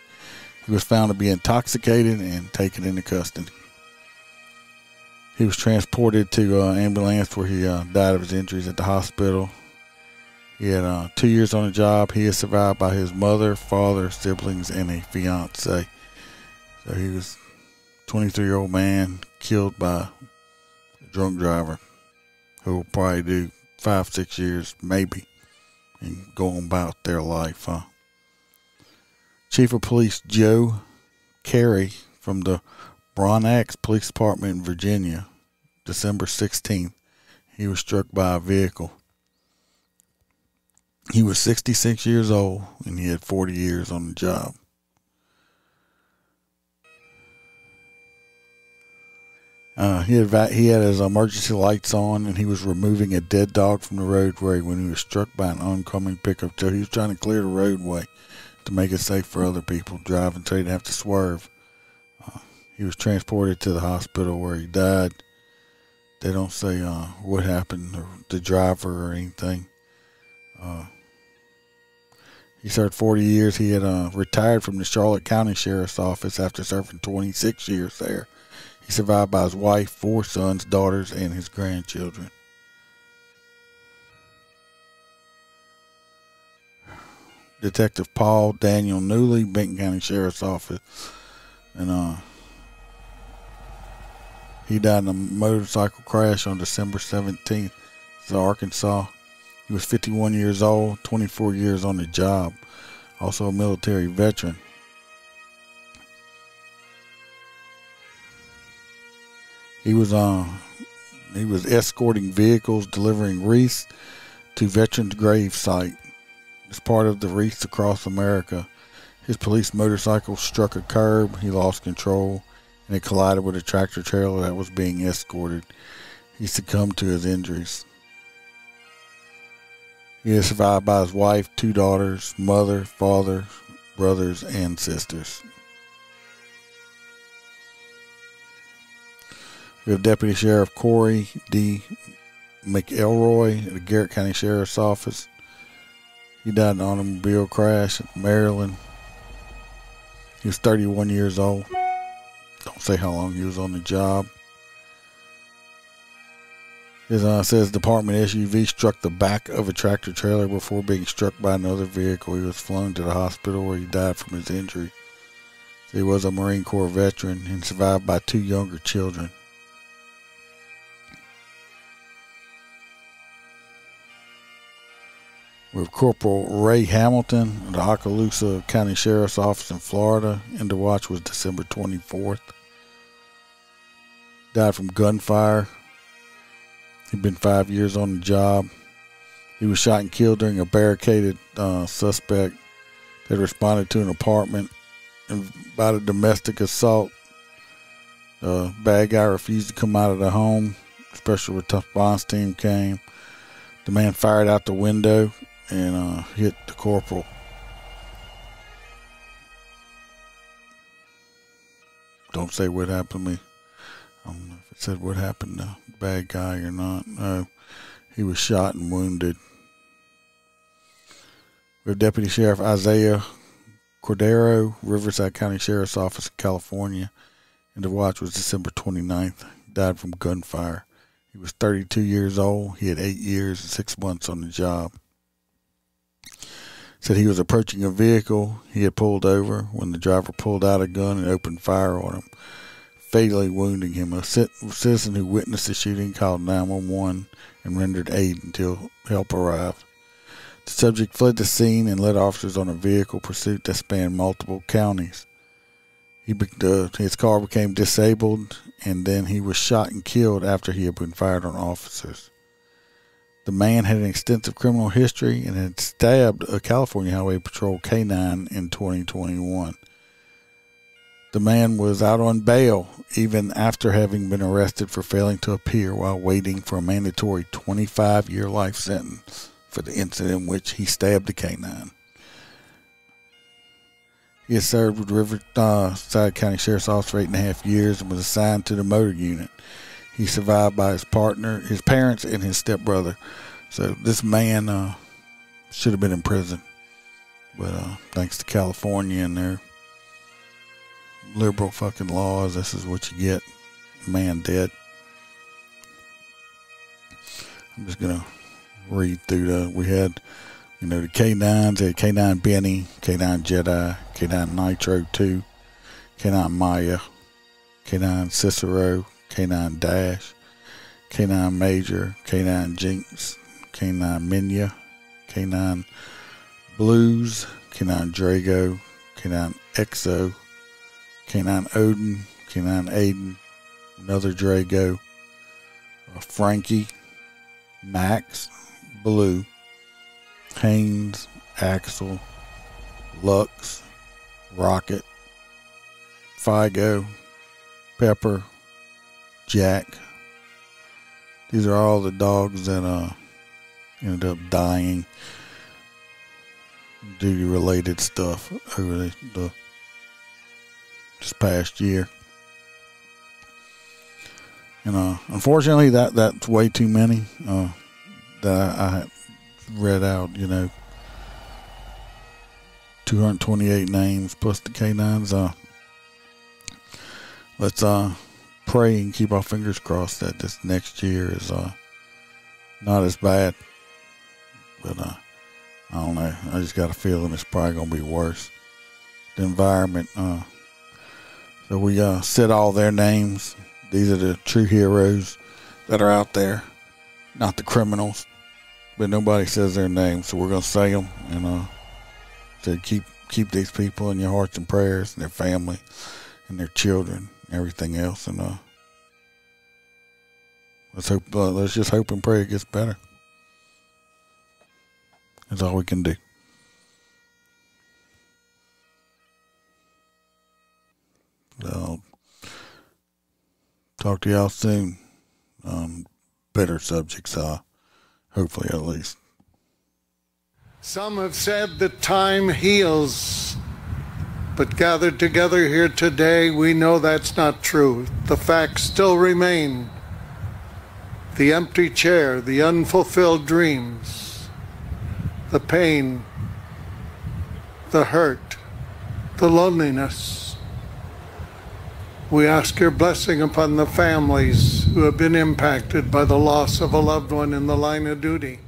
He was found to be intoxicated and taken into custody. He was transported to ambulance where he died of his injuries at the hospital. He had 2 years on the job. He is survived by his mother, father, siblings, and a fiance. So he was a 23-year-old man killed by a drunk driver who will probably do 5-6 years, maybe, and go on about their life. Chief of Police Joe Carey from the Bronx Police Department in Virginia, December 16th. He was struck by a vehicle. He was 66 years old, and he had 40 years on the job. He had his emergency lights on, and he was removing a dead dog from the roadway when he was struck by an oncoming pickup. So he was trying to clear the roadway to make it safe for other people driving, so he didn't have to swerve. He was transported to the hospital where he died. They don't say what happened, or the driver or anything. He served 40 years. He had retired from the Charlotte County Sheriff's Office after serving 26 years there. He survived by his wife, 4 sons, daughters, and his grandchildren. Detective Paul Daniel Newley, Benton County Sheriff's Office, and he died in a motorcycle crash on December 17th in Arkansas. He was 51 years old, 24 years on the job, also a military veteran. He was escorting vehicles delivering wreaths to Veterans Grave Site as part of the Wreaths Across America. His police motorcycle struck a curb. He lost control, and it collided with a tractor trailer that was being escorted. He succumbed to his injuries. He is survived by his wife, 2 daughters, mother, father, brothers, and sisters. We have Deputy Sheriff Corey D. McElroy at the Garrett County Sheriff's Office. He died in an automobile crash in Maryland. He was 31 years old. Don't say how long he was on the job. It says department SUV struck the back of a tractor trailer before being struck by another vehicle. He was flown to the hospital where he died from his injury. He was a Marine Corps veteran and survived by 2 younger children. With Corporal Ray Hamilton of the Okaloosa County Sheriff's Office in Florida. End of watch was December 24th. Died from gunfire. He'd been 5 years on the job. He was shot and killed during a barricaded suspect that responded to an apartment about a domestic assault. The bad guy refused to come out of the home. Special response team came. The man fired out the window and hit the corporal. Don't say what happened to me. I don't know if it said what happened to the bad guy or not. No, he was shot and wounded. We have Deputy Sheriff Isaiah Cordero, Riverside County Sheriff's Office, California. And the watch was December 29th. Died from gunfire. He was 32 years old. He had 8 years and 6 months on the job. Said he was approaching a vehicle he had pulled over when the driver pulled out a gun and opened fire on him, fatally wounding him. A citizen who witnessed the shooting called 911 and rendered aid until help arrived. The subject fled the scene and led officers on a vehicle pursuit that spanned multiple counties. His car became disabled, and then he was shot and killed after he had been fired on officers. The man had an extensive criminal history and had stabbed a California Highway Patrol K-9 in 2021. The man was out on bail even after having been arrested for failing to appear while waiting for a mandatory 25-year life sentence for the incident in which he stabbed the K-9. He had served with Riverside County Sheriff's Office for 8.5 years and was assigned to the motor unit. He survived by his partner, his parents, and his stepbrother. So this man should have been in prison. But thanks to California and their liberal fucking laws, this is what you get. Man dead. I'm just going to read through we had, the K9s. They had K9 Benny, K9 Jedi, K9 Nitro 2, K9 Maya, K9 Cicero, K9 Dash, K9 Major, K9 Jinx, K9 Minya, K9 Blues, K9 Drago, K9 Exo, K9 Odin, K9 Aiden, another Drago, Frankie, Max, Blue, Haynes, Axel, Lux, Rocket, Figo, Pepper, Jack. These are all the dogs that ended up dying due to related stuff over this past year. And unfortunately, that's way too many that I read out. 228 names plus the K9s. Let's pray and keep our fingers crossed that this next year is not as bad. But I don't know. I just got a feeling it's probably going to be worse. The environment. So we said all their names. These are the true heroes that are out there, not the criminals. But nobody says their names, so we're going to say them and to keep these people in your hearts and prayers, and their family, and their children, and everything else. And let's just hope and pray it gets better. That's all we can do. So, talk to y'all soon. Better subjects, hopefully at least. Some have said that time heals, but gathered together here today, we know that's not true. The facts still remain. The empty chair, the unfulfilled dreams, the pain, the hurt, the loneliness. We ask your blessing upon the families who have been impacted by the loss of a loved one in the line of duty.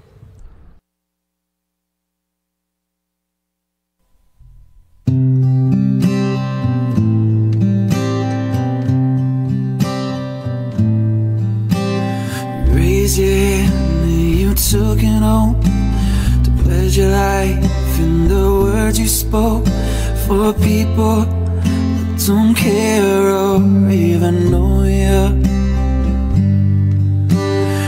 Raise your hand, you took an oath to pledge your life in the words you spoke for people that don't care or even know you.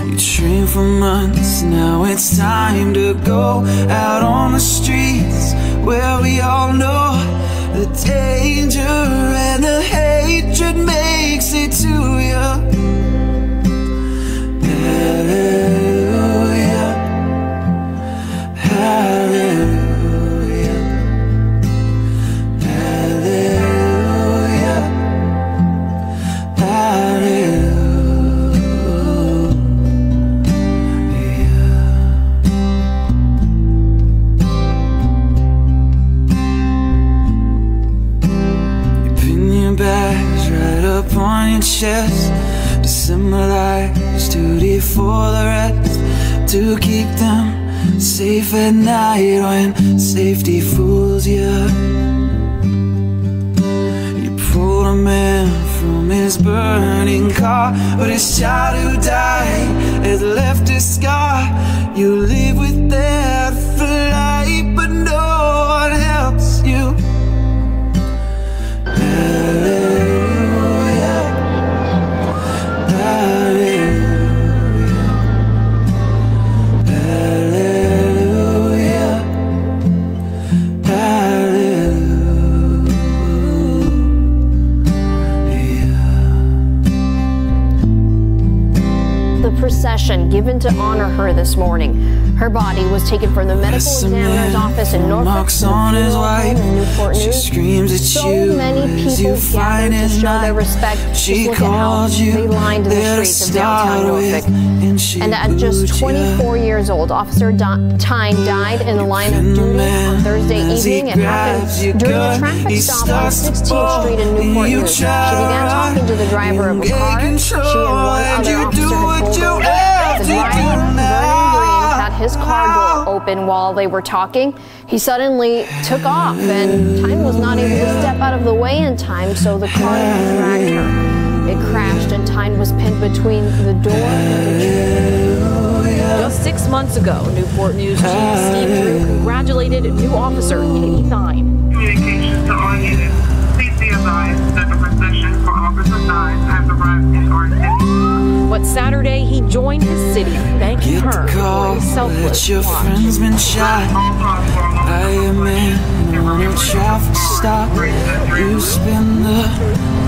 You trained for months, now it's time to go out on the streets where we all know the danger and the hatred makes it to you. Hallelujah, hallelujah, hallelujah, hallelujah. You pin your bags right up on your chest to symbolize duty for the rest, to keep them safe at night when safety fools you. You pulled a man from his burning car, but his child who died has left a scar. You live with that for life, but no one helps you. Hallelujah, hallelujah. Procession given to honor her this morning. Her body was taken from the medical examiner's office in Norfolk to the funeral home in Newport News. So many people gathered to show their respect. Just look at how they lined the streets of downtown Norfolk. And at just 24 years old, Officer Tyne died in the line of duty on Thursday evening. It happened during a traffic stop on 16th Street in Newport News. She began talking to the driver of a car. She and one other officer had pulled over. The driver, Vernon Green, had his car door open while they were talking. He suddenly took off, and Tyne was not able to step out of the way in time, so the car dragged her. It crashed, and Tyne was pinned between the door and the tree. Just 6 months ago, Newport News Chief Steve Drew congratulated new officer Katie Tyne. Communications to all units. Please be advised that the procession for Officer Tyne has arrived in our city. What Saturday, he joined his city, thanking her for his selfless your watch. friend's been shot by a man on a traffic stop. You spend the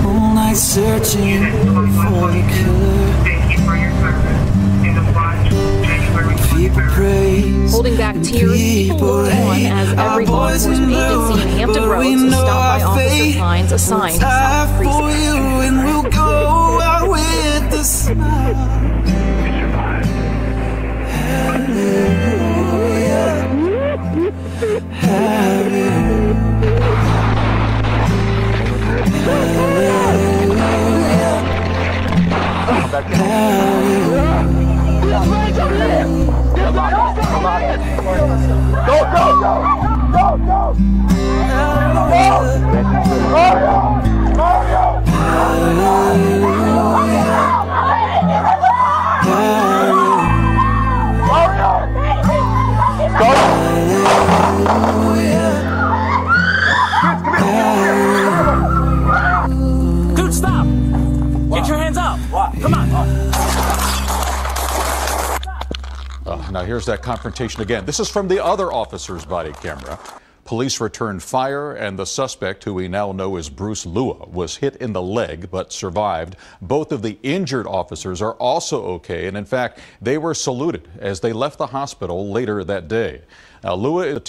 whole night searching for the killer. People praise, holding back tears, people look on as every law enforcement agency in Hampton Roads is stopped by officer lines assigned to South for you, and we'll go out with a smile. Dude, stop! Get your hands up! Come on! Now here's that confrontation again. This is from the other officer's body camera. Police returned fire, and the suspect, who we now know as Bruce Lua, was hit in the leg but survived. Both of the injured officers are also okay, and in fact, they were saluted as they left the hospital later that day. Now, Lua is